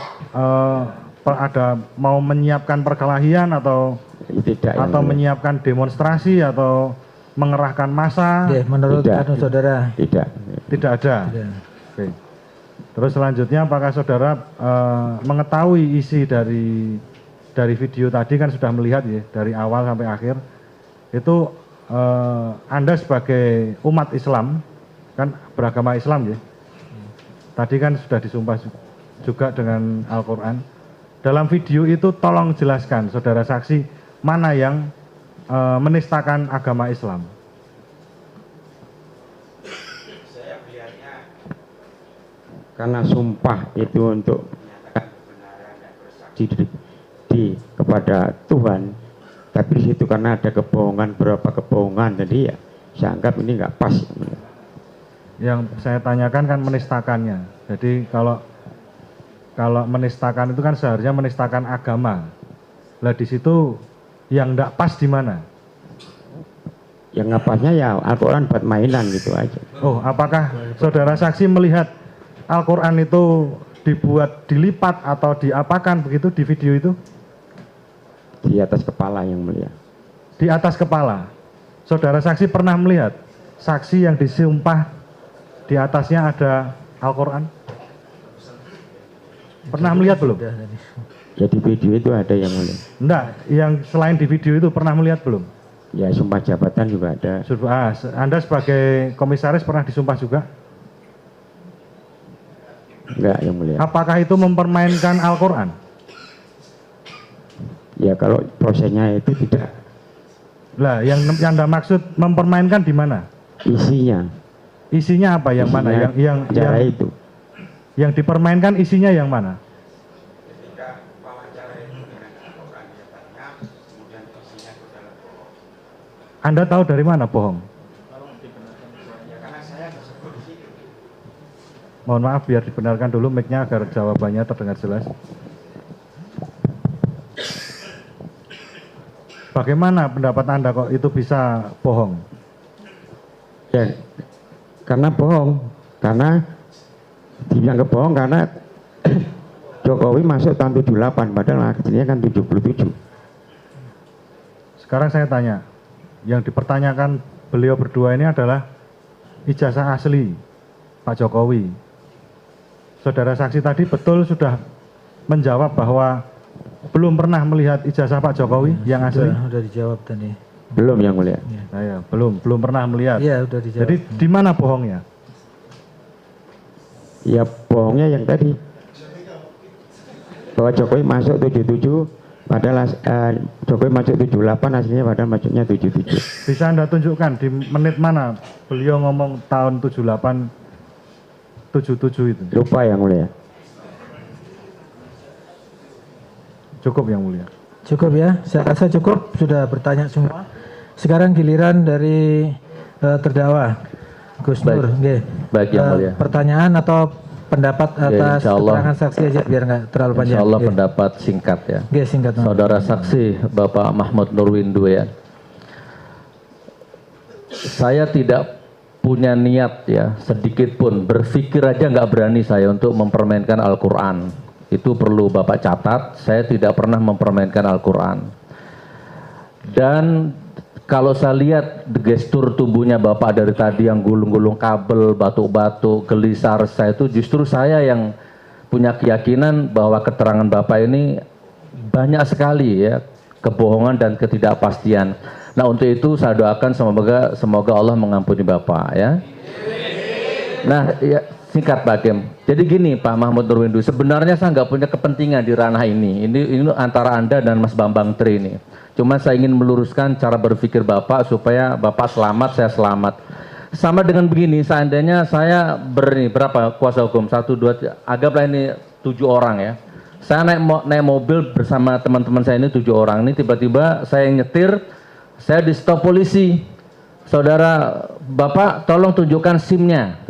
K: mau menyiapkan perkelahian atau
C: tidak,
K: atau menyiapkan demonstrasi atau mengerahkan massa?
B: Menurut saudara?
C: Tidak.
K: Tidak ada.
B: Tidak.
K: Oke. Terus selanjutnya apakah saudara mengetahui isi dari dari video tadi kan sudah melihat ya, dari awal sampai akhir, itu Anda sebagai umat Islam, kan beragama Islam ya, tadi kan sudah disumpah juga dengan Al-Quran. Dalam video itu tolong jelaskan, saudara saksi, mana yang menistakan agama Islam.
C: Saya melihatnya karena sumpah itu untuk menyatakan kebenaran dan bersaksi kepada Tuhan, tapi di situ karena ada kebohongan, berapa kebohongan, jadi ya saya anggap ini nggak pas.
K: Yang saya tanyakan kan menistakannya. Jadi kalau menistakan itu kan seharusnya menistakan agama. Lah di situ yang nggak pas di mana?
C: Yang nggak pasnya ya Al-Quran buat mainan gitu aja.
K: Oh, apakah saudara saksi melihat Al-Quran itu dibuat dilipat atau diapakan begitu di video itu?
C: Di atas kepala yang mulia.
K: Di atas kepala. Saudara saksi pernah melihat saksi yang disumpah di atasnya ada Al-Quran? Pernah melihat belum?
C: Ya di video itu ada yang mulia.
K: Enggak, yang selain di video itu pernah melihat belum?
C: Ya sumpah jabatan juga ada.
K: Anda sebagai komisaris pernah disumpah juga?
C: Enggak, yang mulia.
K: Apakah itu mempermainkan Al-Quran?
C: Ya kalau prosesnya itu tidak.
K: Lah, yang Anda maksud mempermainkan di mana?
C: Isinya.
K: Isinya apa? Yang mana? Yang
C: itu.
K: Yang dipermainkan isinya yang mana?
C: Ketika wawancara itu dengan Al-Quran diatasnya, kemudian isinya itu adalah bohong.
K: Anda tahu dari mana bohong?
C: Ya karena saya tersebut di situ.
K: Mohon maaf biar dibenarkan dulu mic-nya agar jawabannya terdengar jelas. Bagaimana pendapat Anda kok itu bisa bohong?
C: Ya, karena bohong. Karena dibilang kebohong karena Jokowi masuk tahun 78, padahal aslinya kan 77.
K: Sekarang saya tanya, yang dipertanyakan beliau berdua ini adalah ijazah asli Pak Jokowi. Saudara saksi tadi betul sudah menjawab bahwa belum pernah melihat ijazah Pak Jokowi yang asli?
B: Sudah dijawab tadi.
C: Belum yang mulia.
K: Saya belum pernah melihat.
B: Iya, sudah dijawab.
K: Jadi di mana bohongnya?
C: Ya bohongnya yang tadi bahwa Jokowi masuk 77 padahal Jokowi masuk 78 aslinya padahal masuknya 77.
K: Bisa Anda tunjukkan di menit mana beliau ngomong tahun 78 77 itu?
C: Lupa yang mulia.
K: Cukup yang mulia.
B: Cukup ya, saya rasa cukup, sudah bertanya semua. Sekarang giliran dari terdakwa Gus Nur.
L: Baik yang mulia.
B: Pertanyaan atau pendapat atas keterangan saksi aja biar nggak terlalu panjang.
L: Insya Allah pendapat singkat ya.
B: Singkat.
L: Saudara saksi Bapak Mahmud Nurwindu ya. Saya tidak punya niat ya sedikit pun, berpikir aja nggak berani saya untuk mempermainkan Al-Quran. Itu perlu Bapak catat, saya tidak pernah mempermainkan Al-Quran. Dan kalau saya lihat gestur tubuhnya Bapak dari tadi yang gulung-gulung kabel, batuk-batuk, gelisar, saya itu justru saya yang punya keyakinan bahwa keterangan Bapak ini banyak sekali ya kebohongan dan ketidakpastian. Nah untuk itu saya doakan semoga Allah mengampuni Bapak ya. Nah ya, singkat Pak Hakim. Jadi gini Pak Mahmud Nurwindu, sebenarnya saya nggak punya kepentingan di ranah ini. Ini antara Anda dan Mas Bambang Tri ini. Cuma saya ingin meluruskan cara berpikir Bapak supaya Bapak selamat, saya selamat. Sama dengan begini, seandainya saya berapa kuasa hukum? 1, 2, anggaplah ini 7 orang ya. Saya naik mobil bersama teman-teman saya ini 7 orang. Ini tiba-tiba saya nyetir, saya di stop polisi. Saudara Bapak tolong tunjukkan SIM-nya.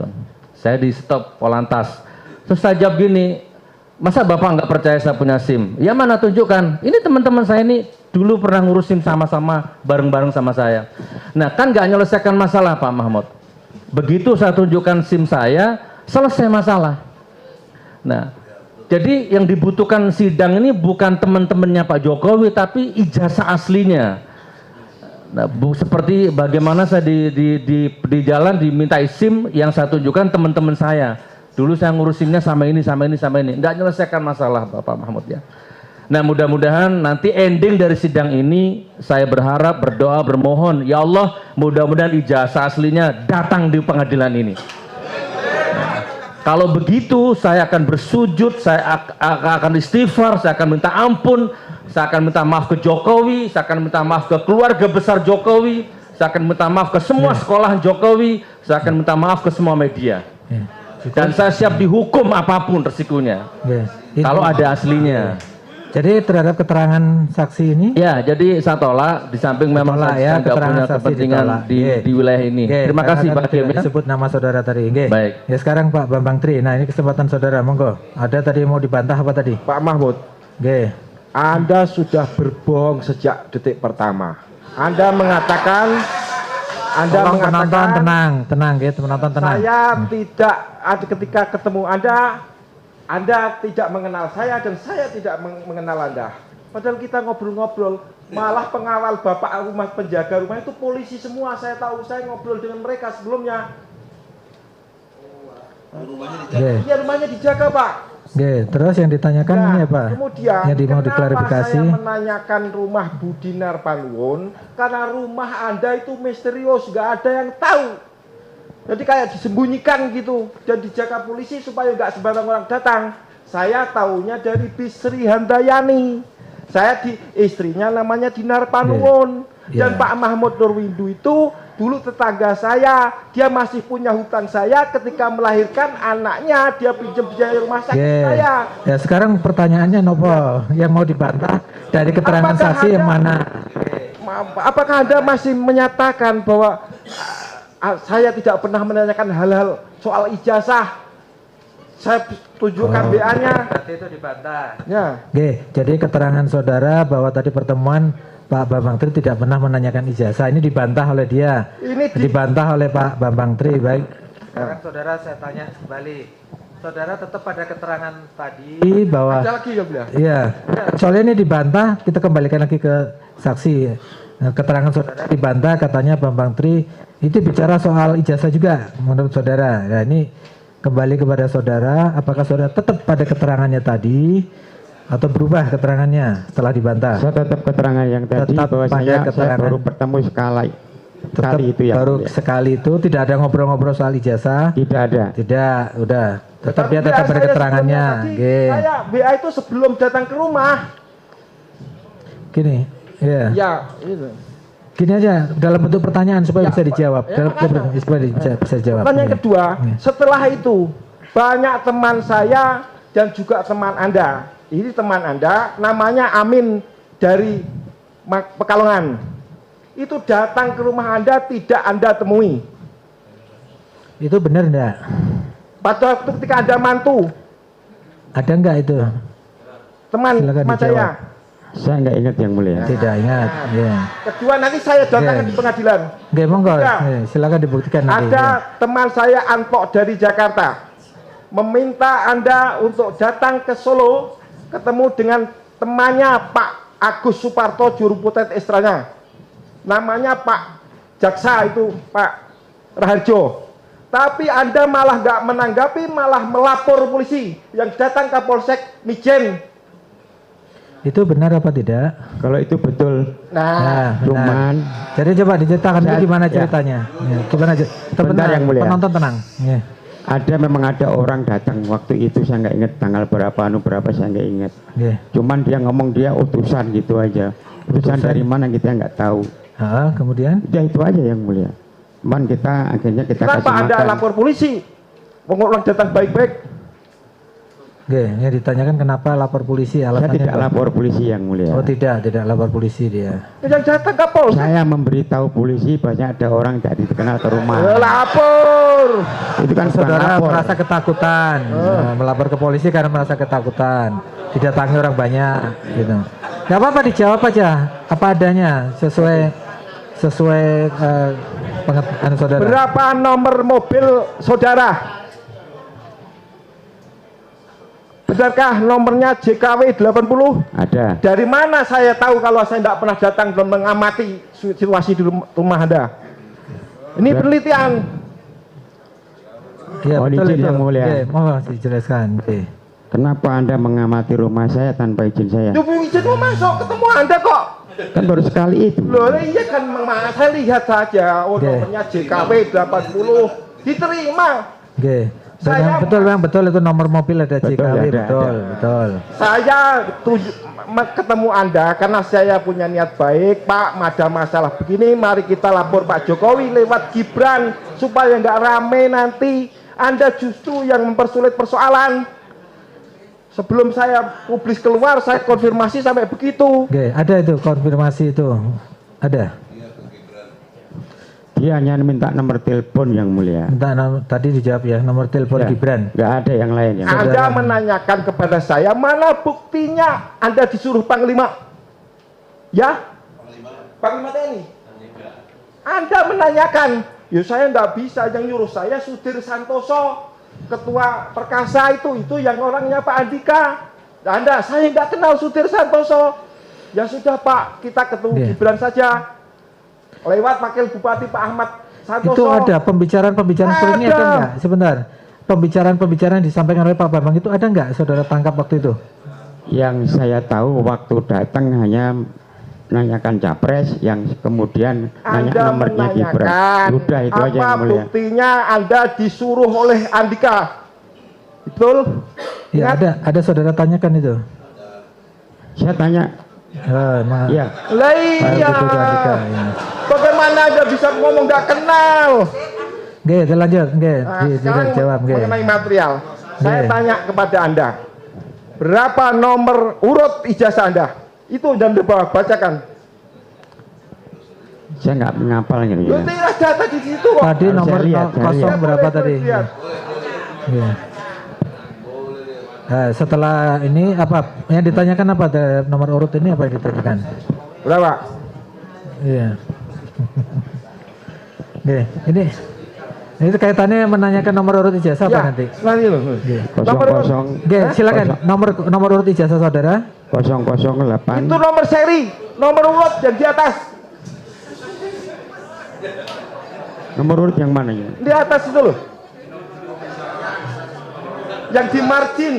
L: Saya di stop Polantas. Terus saya jawab gini, masa Bapak nggak percaya saya punya SIM? Ya mana tunjukkan. Ini teman-teman saya ini dulu pernah ngurus SIM sama-sama, bareng-bareng sama saya. Nah kan nggak menyelesaikan masalah Pak Mahmud. Begitu saya tunjukkan SIM saya, selesai masalah. Nah, jadi yang dibutuhkan sidang ini bukan teman-temannya Pak Jokowi, tapi ijazah aslinya. Nah, seperti bagaimana saya di jalan dimintai SIM yang saya tunjukkan teman-teman saya. Dulu saya ngurus SIM-nya sama ini, sama ini, sama ini. Nggak menyelesaikan masalah Bapak Mahmud ya. Nah, mudah-mudahan nanti ending dari sidang ini, saya berharap, berdoa, bermohon, ya Allah, mudah-mudahan ijazah aslinya datang di pengadilan ini. Kalau begitu, saya akan bersujud, saya akan istighfar, saya akan minta ampun, saya akan minta maaf ke Jokowi, saya akan minta maaf ke keluarga besar Jokowi, saya akan minta maaf ke semua sekolahan Jokowi, saya akan minta maaf ke semua media. Dan saya siap dihukum apapun resikonya. Kalau ada aslinya.
B: Jadi terhadap keterangan saksi ini?
L: Ya, jadi saya tolak. Di samping memang saya nggak punya kepentingan di wilayah ini. Terima kasih Pak Hakim.
B: Disebut nama saudara tadi.
L: Baik.
B: Ya sekarang Pak Bambang Tri. Nah ini kesempatan saudara, monggo. Ada tadi mau dibantah apa tadi?
F: Pak Mahmud. Anda sudah berbohong sejak detik pertama. Anda mengatakan
B: penonton tenang, penonton tenang.
F: Saya tidak ada ketika ketemu Anda tidak mengenal saya dan saya tidak mengenal Anda. Padahal kita ngobrol-ngobrol, malah pengawal bapak rumah penjaga rumah itu polisi semua. Saya tahu, saya ngobrol dengan mereka sebelumnya. Iya, rumahnya dijaga, Pak.
B: Terus yang ditanyakan ini apa?
F: Kemudian
B: yang mau diklarifikasi?
F: Saya menanyakan rumah Budi Narpanwon karena rumah Anda itu misterius, nggak ada yang tahu. Jadi kayak disembunyikan gitu dan dijaga polisi supaya nggak sembarang orang datang. Saya taunya dari Bisri Handayani. Saya istrinya namanya Dinar Panwon. Dan Pak Mahmud Nurwindu itu dulu tetangga saya. Dia masih punya hutang saya ketika melahirkan anaknya. Dia pinjam biaya rumah sakit saya.
B: Ya sekarang pertanyaannya Nopo yang mau dibantah dari keterangan saksi yang mana?
F: Apakah Anda masih menyatakan bahwa saya tidak pernah menanyakan hal-hal soal ijazah? Saya tunjukkan BA-nya.
B: Berarti itu dibantah.
F: Ya.
B: Jadi keterangan saudara bahwa tadi pertemuan Pak Bambang Tri tidak pernah menanyakan ijazah, ini dibantah oleh dia. Dibantah oleh Pak Bambang Tri. Baik. Sekarang saudara saya tanya kembali. Saudara tetap pada keterangan tadi bahwa
F: ada lagi ya, Beliau?
B: Iya. Soalnya ini dibantah, kita kembalikan lagi ke saksi. Nah, keterangan saudara dibantah, katanya Bambang Tri itu bicara soal ijazah juga menurut saudara. Nah ini kembali kepada saudara, apakah saudara tetap pada keterangannya tadi atau berubah keterangannya setelah dibantah?
C: Saya tetap keterangan yang tadi
B: tetap
C: bahwa saya baru bertemu sekali itu ya.
B: Baru sekali itu tidak ada ngobrol-ngobrol soal ijazah?
C: Tidak ada.
B: Tidak, udah. Tetap dia tetap pada keterangannya.
F: Saya BA itu sebelum datang ke rumah.
B: Gini, ya.
F: Ya, itu.
B: Gini aja, dalam bentuk pertanyaan supaya bisa dijawab. Supaya bisa dijawab.
F: Pertanyaan kedua, setelah itu banyak teman saya dan juga teman Anda. Ini teman Anda, namanya Amin dari Pekalongan. Itu datang ke rumah Anda, tidak Anda temui.
B: Itu benar enggak?
F: Pada waktu ketika Anda mantu.
B: Ada enggak itu?
F: Teman saya.
C: Saya nggak ingat yang mulia.
B: Tidak ingat. Ya.
F: Kedua nanti saya datang di pengadilan.
B: Oke, monggo. Silakan dibuktikan nanti.
F: Ada teman saya Anpok dari Jakarta meminta Anda untuk datang ke Solo ketemu dengan temannya Pak Agus Suparto juru putet istranya. Namanya Pak Jaksa itu Pak Raharjo. Tapi Anda malah nggak menanggapi, malah melapor polisi yang datang ke Polsek Mijen.
B: Itu benar apa tidak?
C: Kalau itu betul.
F: Nah,
C: cuman.
B: Jadi coba diceritakan dulu gimana ceritanya. Ya, gimana?
C: Bentar yang mulia.
B: Penonton tenang. Ya.
C: Memang ada orang datang waktu itu, saya nggak ingat tanggal berapa saya nggak ingat.
B: Yeah.
C: Cuman dia ngomong dia utusan gitu aja. Utusan dari mana kita nggak tahu.
B: Kemudian?
C: Ya itu aja yang mulia. Cuman kita akhirnya kita
F: kenapa
C: kasih
F: Anda
C: makan.
F: lapor polisi? Orang datang baik-baik.
B: Ya ditanyakan kenapa lapor polisi, alasannya.
C: Saya tidak lapor polisi yang mulia.
B: Oh tidak lapor polisi dia.
F: Yang datang ke Polsek.
C: Saya memberitahu polisi banyak ada orang tidak dikenal ke rumah.
F: Lapor.
C: Itu kan
B: saudara merasa ketakutan, melapor ke polisi karena merasa ketakutan, didatangi orang banyak, gitu. Gak apa-apa, dijawab aja apa adanya sesuai pengetahuan saudara.
F: Berapa nomor mobil saudara? Benarkah nomornya JKW 80?
C: Ada.
F: Dari mana saya tahu kalau saya tidak pernah datang dan mengamati situasi di rumah Anda? Ini penelitian.
B: Ya, betul itu.
C: Yang mulia.
B: Mau dijelaskan.
C: Kenapa Anda mengamati rumah saya tanpa izin saya?
F: Izin mau masuk ketemu Anda kok.
C: Kan baru sekali itu.
F: Loh, iya kan saya lihat saja. Oh, nomornya JKW 80 diterima.
B: Oke.
F: Saya
B: betul Bang, betul itu nomor mobil ada JKW, betul.
F: Saya ketemu Anda karena saya punya niat baik, Pak. Ada masalah begini, mari kita lapor Pak Jokowi lewat Gibran supaya nggak rame nanti. Anda justru yang mempersulit persoalan. Sebelum saya publis keluar, saya konfirmasi sampai begitu.
B: Oke, ada itu konfirmasi itu, ada.
C: Dia hanya minta nomor telepon yang mulia.
B: Tadi dijawab ya, nomor telepon Gibran.
C: Nggak ada yang lain.
F: Anda menanyakan kepada saya, mana buktinya Anda disuruh Panglima? Ya? Panglima TNI? Anda menanyakan, ya saya nggak bisa, yang nyuruh saya Sudir Santoso, Ketua Perkasa itu yang orangnya Pak Andika. Anda, saya nggak kenal Sudir Santoso. Ya sudah Pak, kita ketemu Gibran saja. Lewat Wakil Bupati Pak Ahmad Santoso.
B: Itu ada pembicaraan seperti ini ada nggak? Sebentar, pembicaraan yang disampaikan oleh Pak Bambang itu ada nggak saudara tangkap waktu itu?
C: Yang saya tahu waktu datang hanya nanyakan capres, yang kemudian nanya nomornya Gibran. Sudah itu aja yang mulia.
F: Buktinya Anda disuruh oleh Andika? Betul?
B: Ya, ada saudara tanyakan itu.
C: Saya tanya.
F: Iya. Lah iya. Bagaimana Anda bisa ngomong nggak kenal?
B: Oke, lanjut. Oke,
F: jawab. Mengenai material, saya tanya kepada Anda, berapa nomor urut ijazah Anda? Itu dan bacakan.
C: Saya nggak menghafal gitu.
F: Tidak data di situ.
B: Tadi nomor kosong berapa tadi? Ya. Nah, setelah ini apa yang ditanyakan apa nomor urut ini apa yang ditanyakan?
F: Berapa?
B: Iya. Ini kaitannya menanyakan nomor urut ijazah apa nanti?
F: Nanti loh.
B: Silakan nomor urut ijazah saudara.
C: 008.
F: Itu nomor seri, nomor urut yang di atas.
C: Nomor urut yang mana ya?
F: Di atas itu loh. Yang di margin.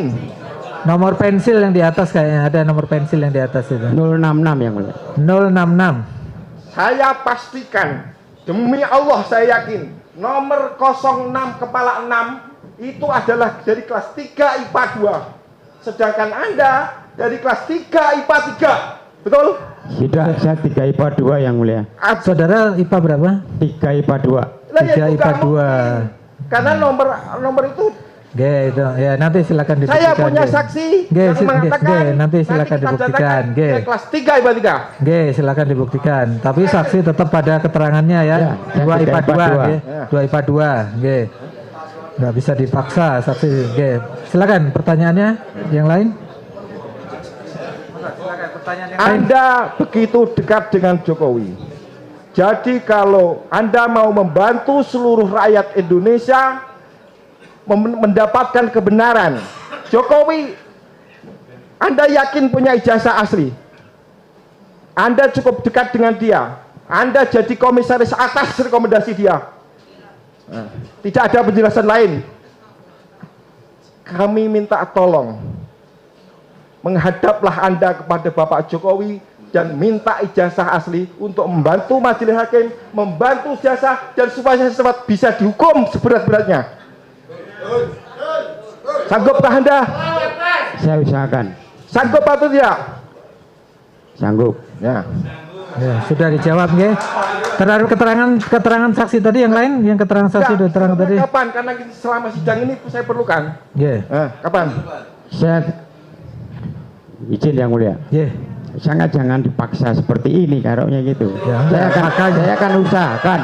B: Nomor pensil yang di atas kayaknya ada nomor pensil yang di atas itu.
C: 066 yang mana?
B: 066.
F: Saya pastikan demi Allah saya yakin nomor 06 kepala 6 itu adalah dari kelas 3 IPA 2. Sedangkan Anda dari kelas 3 IPA 3. Betul?
C: Tidak, saya 3 IPA 2 yang mulia.
B: Saudara IPA berapa?
C: 3 IPA 2.
B: 3 IPA 2.
F: Karena nomor itu
B: itu ya nanti silakan dibuktikan.
F: Saya punya saksi yang mengatakan
B: nanti silakan dibuktikan.
F: Kelas 3 IPA 3.
B: Silakan dibuktikan. Tapi saksi tetap pada keterangannya ya. 2 IPA 2, 2 IPA 2. Nggak bisa dipaksa saksi. Silakan pertanyaannya yang lain.
F: Anda begitu dekat dengan Jokowi. Jadi kalau Anda mau membantu seluruh rakyat Indonesia mendapatkan kebenaran, Jokowi, Anda yakin punya ijazah asli? Anda cukup dekat dengan dia. Anda jadi komisaris atas rekomendasi dia. Tidak ada penjelasan lain. Kami minta tolong, menghadaplah Anda kepada Bapak Jokowi dan minta ijazah asli untuk membantu majelis hakim, membantu jasa, dan supaya cepat bisa dihukum seberat-beratnya. Sanggupkah Anda?
C: Saya usahakan.
F: Sanggup atau tidak?
C: Sanggup.
B: Ya, sudah dijawab nggih. Terhadap keterangan saksi tadi yang lain, yang keterangan saksi sudah terang tadi.
F: Kapan? Karena selama sidang ini saya perlukan. Kapan?
C: Saya izin yang mulia. Sangat jangan dipaksa seperti ini karoknya gitu. Saya akan usahakan.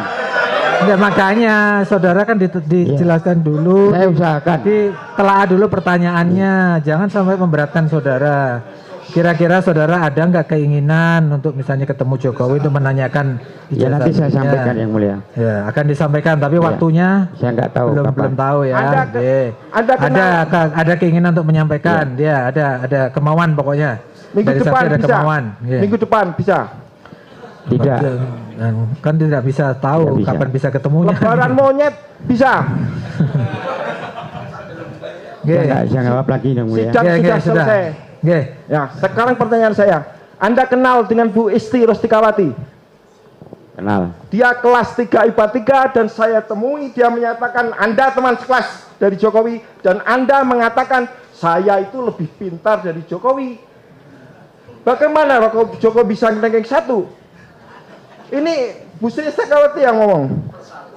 B: Ya, makanya saudara kan dijelaskan dulu.
C: Saya usahakan.
B: Ditelaah dulu pertanyaannya, jangan sampai memberatkan saudara. Kira-kira saudara ada nggak keinginan untuk misalnya ketemu Jokowi untuk menanyakan ijazah?
C: Ya nanti saya sampaikan yang mulia.
B: Ya akan disampaikan, tapi waktunya
C: saya nggak tahu.
B: Belum tahu ya. Ada keinginan untuk menyampaikan. Ya, ada kemauan pokoknya.
F: Minggu depan
B: ada
F: bisa.
B: Kemauan.
F: Minggu depan bisa.
C: Tidak.
B: Kan tidak bisa tahu kapan bisa ketemunya.
F: Lebaran monyet bisa.
C: Saya nggak jawab lagi yang mulia.
F: Sidang sudah selesai. Ya, sekarang pertanyaan saya. Anda kenal dengan Bu Isti Rustikawati?
C: Kenal.
F: Dia kelas 3 IPA 3 dan saya temui dia menyatakan Anda teman sekelas dari Jokowi dan Anda mengatakan saya itu lebih pintar dari Jokowi. Bagaimana kok Jokowi bisa ranking 1? Ini Bu Sri Rustikawati yang ngomong.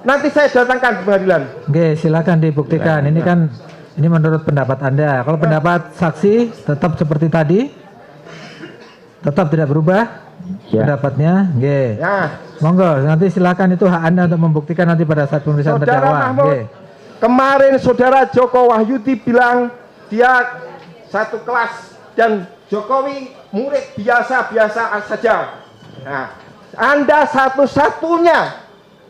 F: Nanti saya datangkan ke pengadilan.
B: Oke, silakan dibuktikan. Ini kan ini menurut pendapat Anda. Kalau pendapat saksi tetap seperti tadi, tetap tidak berubah pendapatnya. Oke. Monggo, nanti silakan, itu hak Anda untuk membuktikan nanti pada saat pemeriksaan terdakwa.
F: Kemarin saudara Joko Wahyudi bilang dia satu kelas dan Jokowi murid biasa-biasa saja. Nah, Anda satu-satunya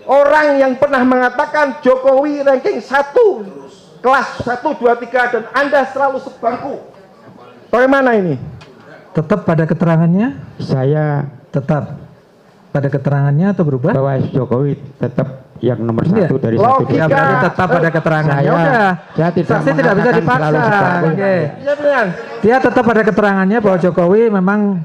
F: orang yang pernah mengatakan Jokowi ranking 1, kelas 1, 2, 3 dan Anda selalu sebangku. Bagaimana ini?
B: Tetap pada keterangannya?
C: Saya
B: tetap pada keterangannya atau berubah?
C: Bahwa Jokowi tetap yang nomor 1 dari
B: logika. Berarti tetap pada keterangannya.
C: Saya tidak
B: saksi tidak bisa dipaksa. Dia tetap pada keterangannya bahwa Jokowi memang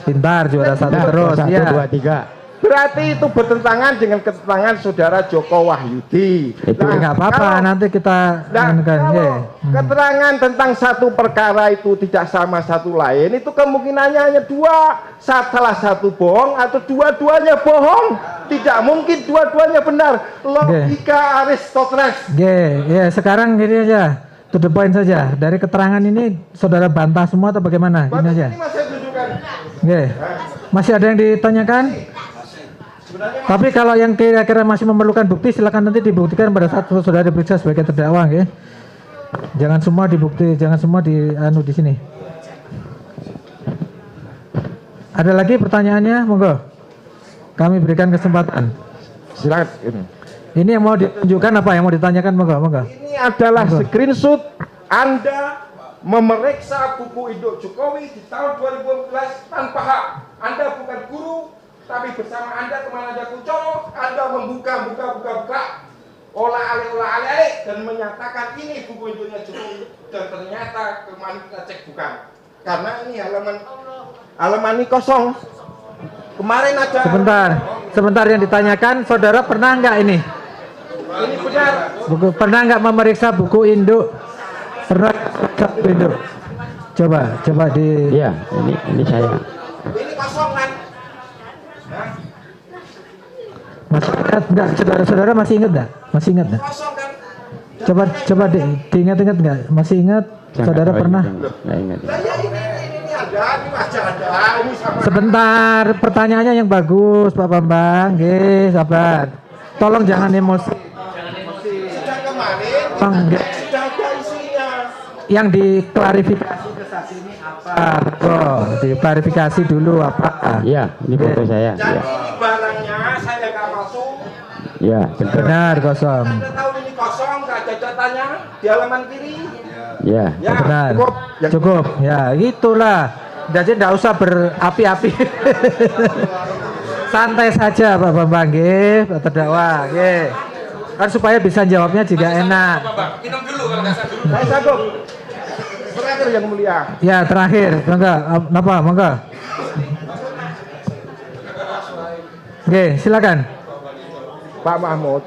B: pintar, juara 1 terus.
C: 1, 2, 3.
F: Berarti itu bertentangan dengan keterangan saudara Joko Wahyudi.
B: Nggak apa-apa, nanti kita
F: kalau keterangan tentang satu perkara itu tidak sama satu lain, itu kemungkinannya hanya 2, salah satu bohong atau dua-duanya bohong. Tidak mungkin dua-duanya benar. Logika Aristoteles.
B: Ya, sekarang gini aja, to the point saja. Dari keterangan ini saudara bantah semua atau bagaimana? Gini aja. Masih ada yang ditanyakan? Tapi kalau yang kira-kira masih memerlukan bukti, silakan nanti dibuktikan pada saat saudara diperiksa sebagai terdakwa, ya. Jangan semua dibukti, jangan semua di sini. Ada lagi pertanyaannya, monggo. Kami berikan kesempatan.
F: Silakan.
B: Ini yang mau ditunjukkan apa yang mau ditanyakan, monggo.
F: Ini adalah screenshot Anda memeriksa buku induk Jokowi di tahun 2014 tanpa hak. Anda bukan guru, tapi bersama Anda teman Anda Kuncoro, Anda membuka olah alik dan menyatakan ini buku induknya Jokowi dan ternyata kemarin kita cek bukan. Karena ini halaman ini kosong. Kemarin ada. Sebentar yang ditanyakan, saudara pernah nggak ini? Ini benar. Pernah nggak memeriksa buku induk? Pernah buku induk? Coba di.
C: Iya, ini saya.
F: Ini kosong kan?
B: Masih ingat enggak? Saudara masih ingat enggak? Masih ingat enggak? Coba diingat-ingat enggak? Masih ingat? Saudara pernah?
C: Enggak ingat.
B: Sebentar, pertanyaannya yang bagus, Pak Bambang. Nggih, sabar. Tolong jangan emosi. Yang diklarifikasi ke saksi ini apa? Diklarifikasi dulu apa?
C: Iya, ini foto saya.
F: Jadi barangnya saya nggak masuk.
C: Iya,
B: benar kosong.
F: Anda tahu ini kosong, nggak ada datanya di halaman kiri.
C: Iya.
F: Ya,
B: benar. Cukup. Ya, itulah. Jadi nggak usah berapi-api. Santai saja, Pak Bambang. Nggih, Pak terdakwa. Nggih. Kan supaya bisa jawabnya juga enak.
D: Minum dulu kalau nggak sadar.
F: Saya sanggup. Terakhir yang mulia.
B: Ya, terakhir. Mangga, apa? Mangga. Oke, silakan.
F: Pak Mahmud,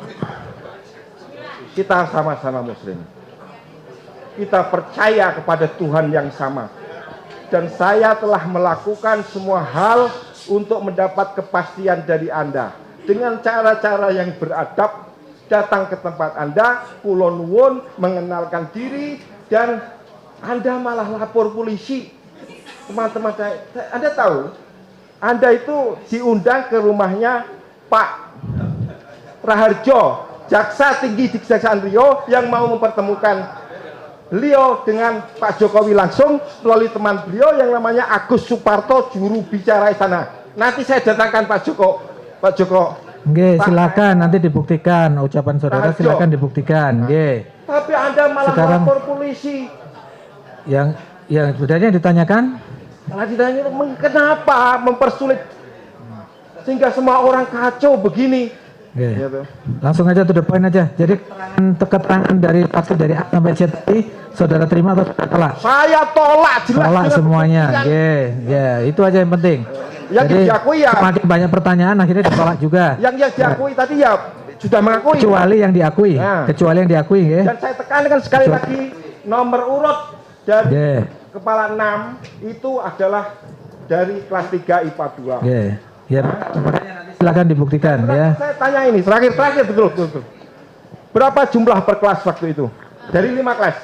F: kita sama-sama muslim. Kita percaya kepada Tuhan yang sama. Dan saya telah melakukan semua hal untuk mendapat kepastian dari Anda. Dengan cara-cara yang beradab, datang ke tempat Anda, kula nuwun, mengenalkan diri, dan Anda malah lapor polisi. Teman-teman saya, Anda tahu, Anda itu diundang ke rumahnya Pak Raharjo, jaksa tinggi di Kejaksaan Riau yang mau mempertemukan beliau dengan Pak Jokowi langsung melalui teman beliau yang namanya Agus Suparto, juru bicara istana. Nanti saya datangkan Pak Joko.
B: Nggih, silakan nanti dibuktikan ucapan saudara, silakan dibuktikan. Nggih.
F: Tapi Anda malah lapor polisi.
B: Yang sebenarnya ditanyakan?
F: Kenapa mempersulit sehingga semua orang kacau begini?
B: Oke.
F: Ya, tuh.
B: Langsung aja to the point aja. Jadi keterangan dari saksi dari A sampai Z tadi saudara terima atau saudara tolak?
F: Saya tolak jelas.
B: Tolak
F: dengan
B: semuanya.
F: pembuktian.
B: Oke, ya itu aja yang penting.
F: Yang
B: Jadi
F: diakui ya.
B: semakin banyak pertanyaan akhirnya ditolak juga.
F: Yang diakui tadi ya sudah mengakui.
B: Kecuali yang diakui.
F: Nah.
B: Kecuali yang diakui ya.
F: Dan saya tekankan sekali lagi nomor urut dari
B: Oke.
F: kepala 6 itu adalah dari kelas 3 IPA 2.
B: Oke. Ya, makanya nanti silakan dibuktikan ya.
F: Saya tanya ini terakhir betul. Berapa jumlah per kelas waktu itu? Dari 5 kelas.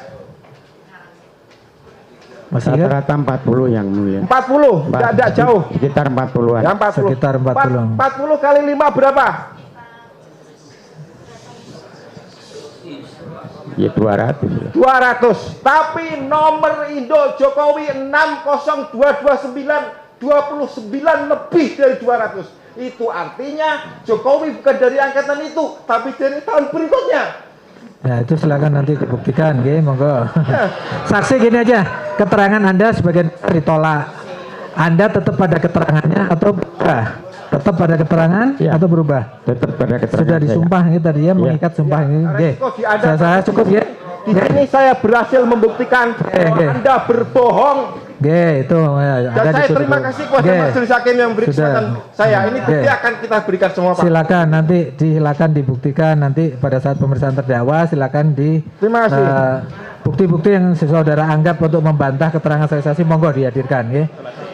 B: Masih ingat?
C: Rata-rata 40 yang mulia.
F: 40, tidak jauh.
C: Sekitar 40-an.
F: Ya 40.
B: Sekitar 40.
F: 40 kali 5 berapa?
C: Ya 200.
F: 200. Tapi nomor Indo Jokowi 60229 29 lebih dari 200. Itu artinya Jokowi bukan dari angkatan itu, tapi dari tahun berikutnya.
B: Ya itu silakan nanti dibuktikan, oke, monggo. Saksi gini aja, keterangan Anda sebagian ditolak. Anda tetap pada keterangannya atau berubah? Tetap pada keterangan atau berubah?
C: Tetap pada keterangan.
B: Sudah disumpah ini tadi ya, mengikat sumpah ini. Oke. Saya cukup ya.
F: Di sini saya berhasil membuktikan bahwa Anda berbohong.
B: Oke, itu ya,
F: Dan saya terima kasih kepada majelis hakim yang memberi kesempatan saya. Ini bukti akan kita berikan semua, Pak.
B: Silakan nanti silakan dibuktikan nanti pada saat pemeriksaan terdakwa silakan di
F: Terima kasih.
B: Bukti-bukti yang saudara anggap untuk membantah keterangan saksi monggo dihadirkan nggih.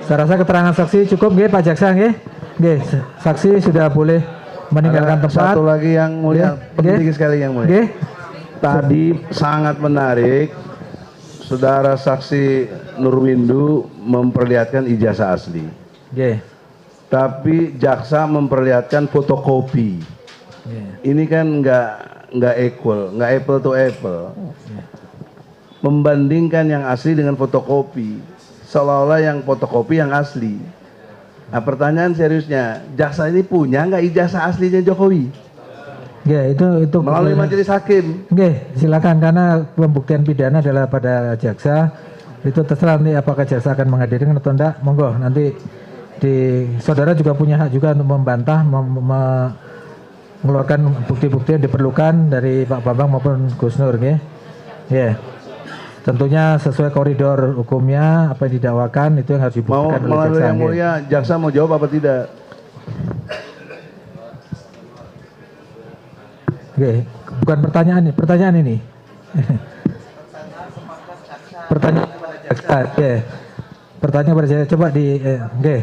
B: Saya rasa keterangan saksi cukup nggih Pak Jaksa nggih. Nggih, saksi sudah boleh meninggalkan tempat.
A: Satu lagi yang mulia, penting sekali yang mulia.
B: Nggih.
A: Tadi sangat menarik, saudara saksi Nurwindu memperlihatkan ijazah asli.
B: Nggih.
A: Tapi jaksa memperlihatkan fotokopi. Ini kan nggak equal, nggak apple to apple. Membandingkan yang asli dengan fotokopi, seolah-olah yang fotokopi yang asli. Nah pertanyaan seriusnya, jaksa ini punya nggak ijazah aslinya Jokowi?
B: Ya itu
A: Melalui majelis hakim.
B: Oke, silakan karena pembuktian pidana adalah pada jaksa. Itu terserah nanti apakah jaksa akan menghadirkan atau enggak. Monggo nanti saudara juga punya hak juga untuk membantah mengeluarkan bukti-bukti yang diperlukan dari Pak Bambang maupun Gus Nur nggih. Ya. Tentunya sesuai koridor hukumnya apa yang didakwakan itu yang harus dibuktikan oleh jaksa.
A: Yang mulia, jaksa mau jawab apa tidak?
B: Oke, bukan pertanyaan ini, pertanyaan ini. Pertanyaan kepada jaksa, oke. Pertanyaan kepada jaksa, coba oke.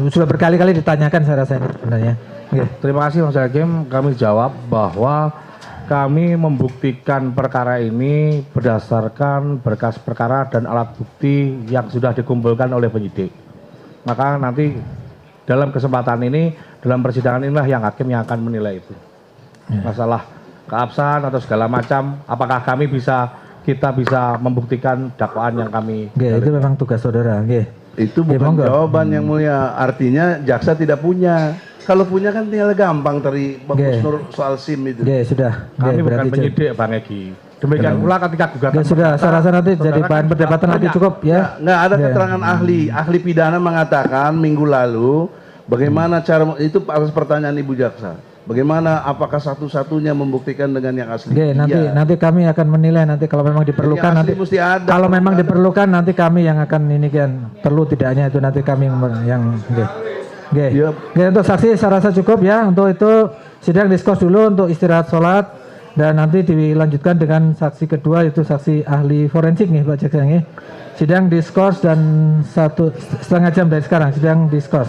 B: Sudah berkali-kali ditanyakan saya rasa ini sebenarnya. Oke.
K: Terima kasih Mas Hakim, kami jawab bahwa kami membuktikan perkara ini berdasarkan berkas perkara dan alat bukti yang sudah dikumpulkan oleh penyidik. Maka nanti dalam kesempatan ini, dalam persidangan inilah yang hakim yang akan menilai itu. Masalah keabsahan atau segala macam, apakah kita bisa membuktikan dakwaan yang kami.
B: Itu memang tugas saudara.
A: Itu bukan jawaban yang mulia. Artinya jaksa tidak punya. Kalau punya kan tinggal gampang dari Bagus Nur soal SIM itu.
B: Sudah.
K: Kami bukan penyidik Bang Egi. Demikian pula ketika gugatan.
B: Sudah, saya rasa nanti jadi bahan perdebatan nanti cukup ya.
A: Nggak ada keterangan ahli pidana mengatakan minggu lalu bagaimana cara itu atas pertanyaan Ibu jaksa. Bagaimana apakah satu-satunya membuktikan dengan yang asli?
B: Nanti kami akan menilai nanti kalau memang diperlukan nanti kalau memang diperlukan nanti kami yang akan ini kan perlu tidaknya itu nanti kami yang untuk saksi saya rasa cukup ya untuk itu sidang diskors dulu untuk istirahat sholat dan nanti dilanjutkan dengan saksi kedua itu saksi ahli forensik nih Pak Jaksa nih. Sidang diskors dan 1,5 jam dari sekarang sidang diskors.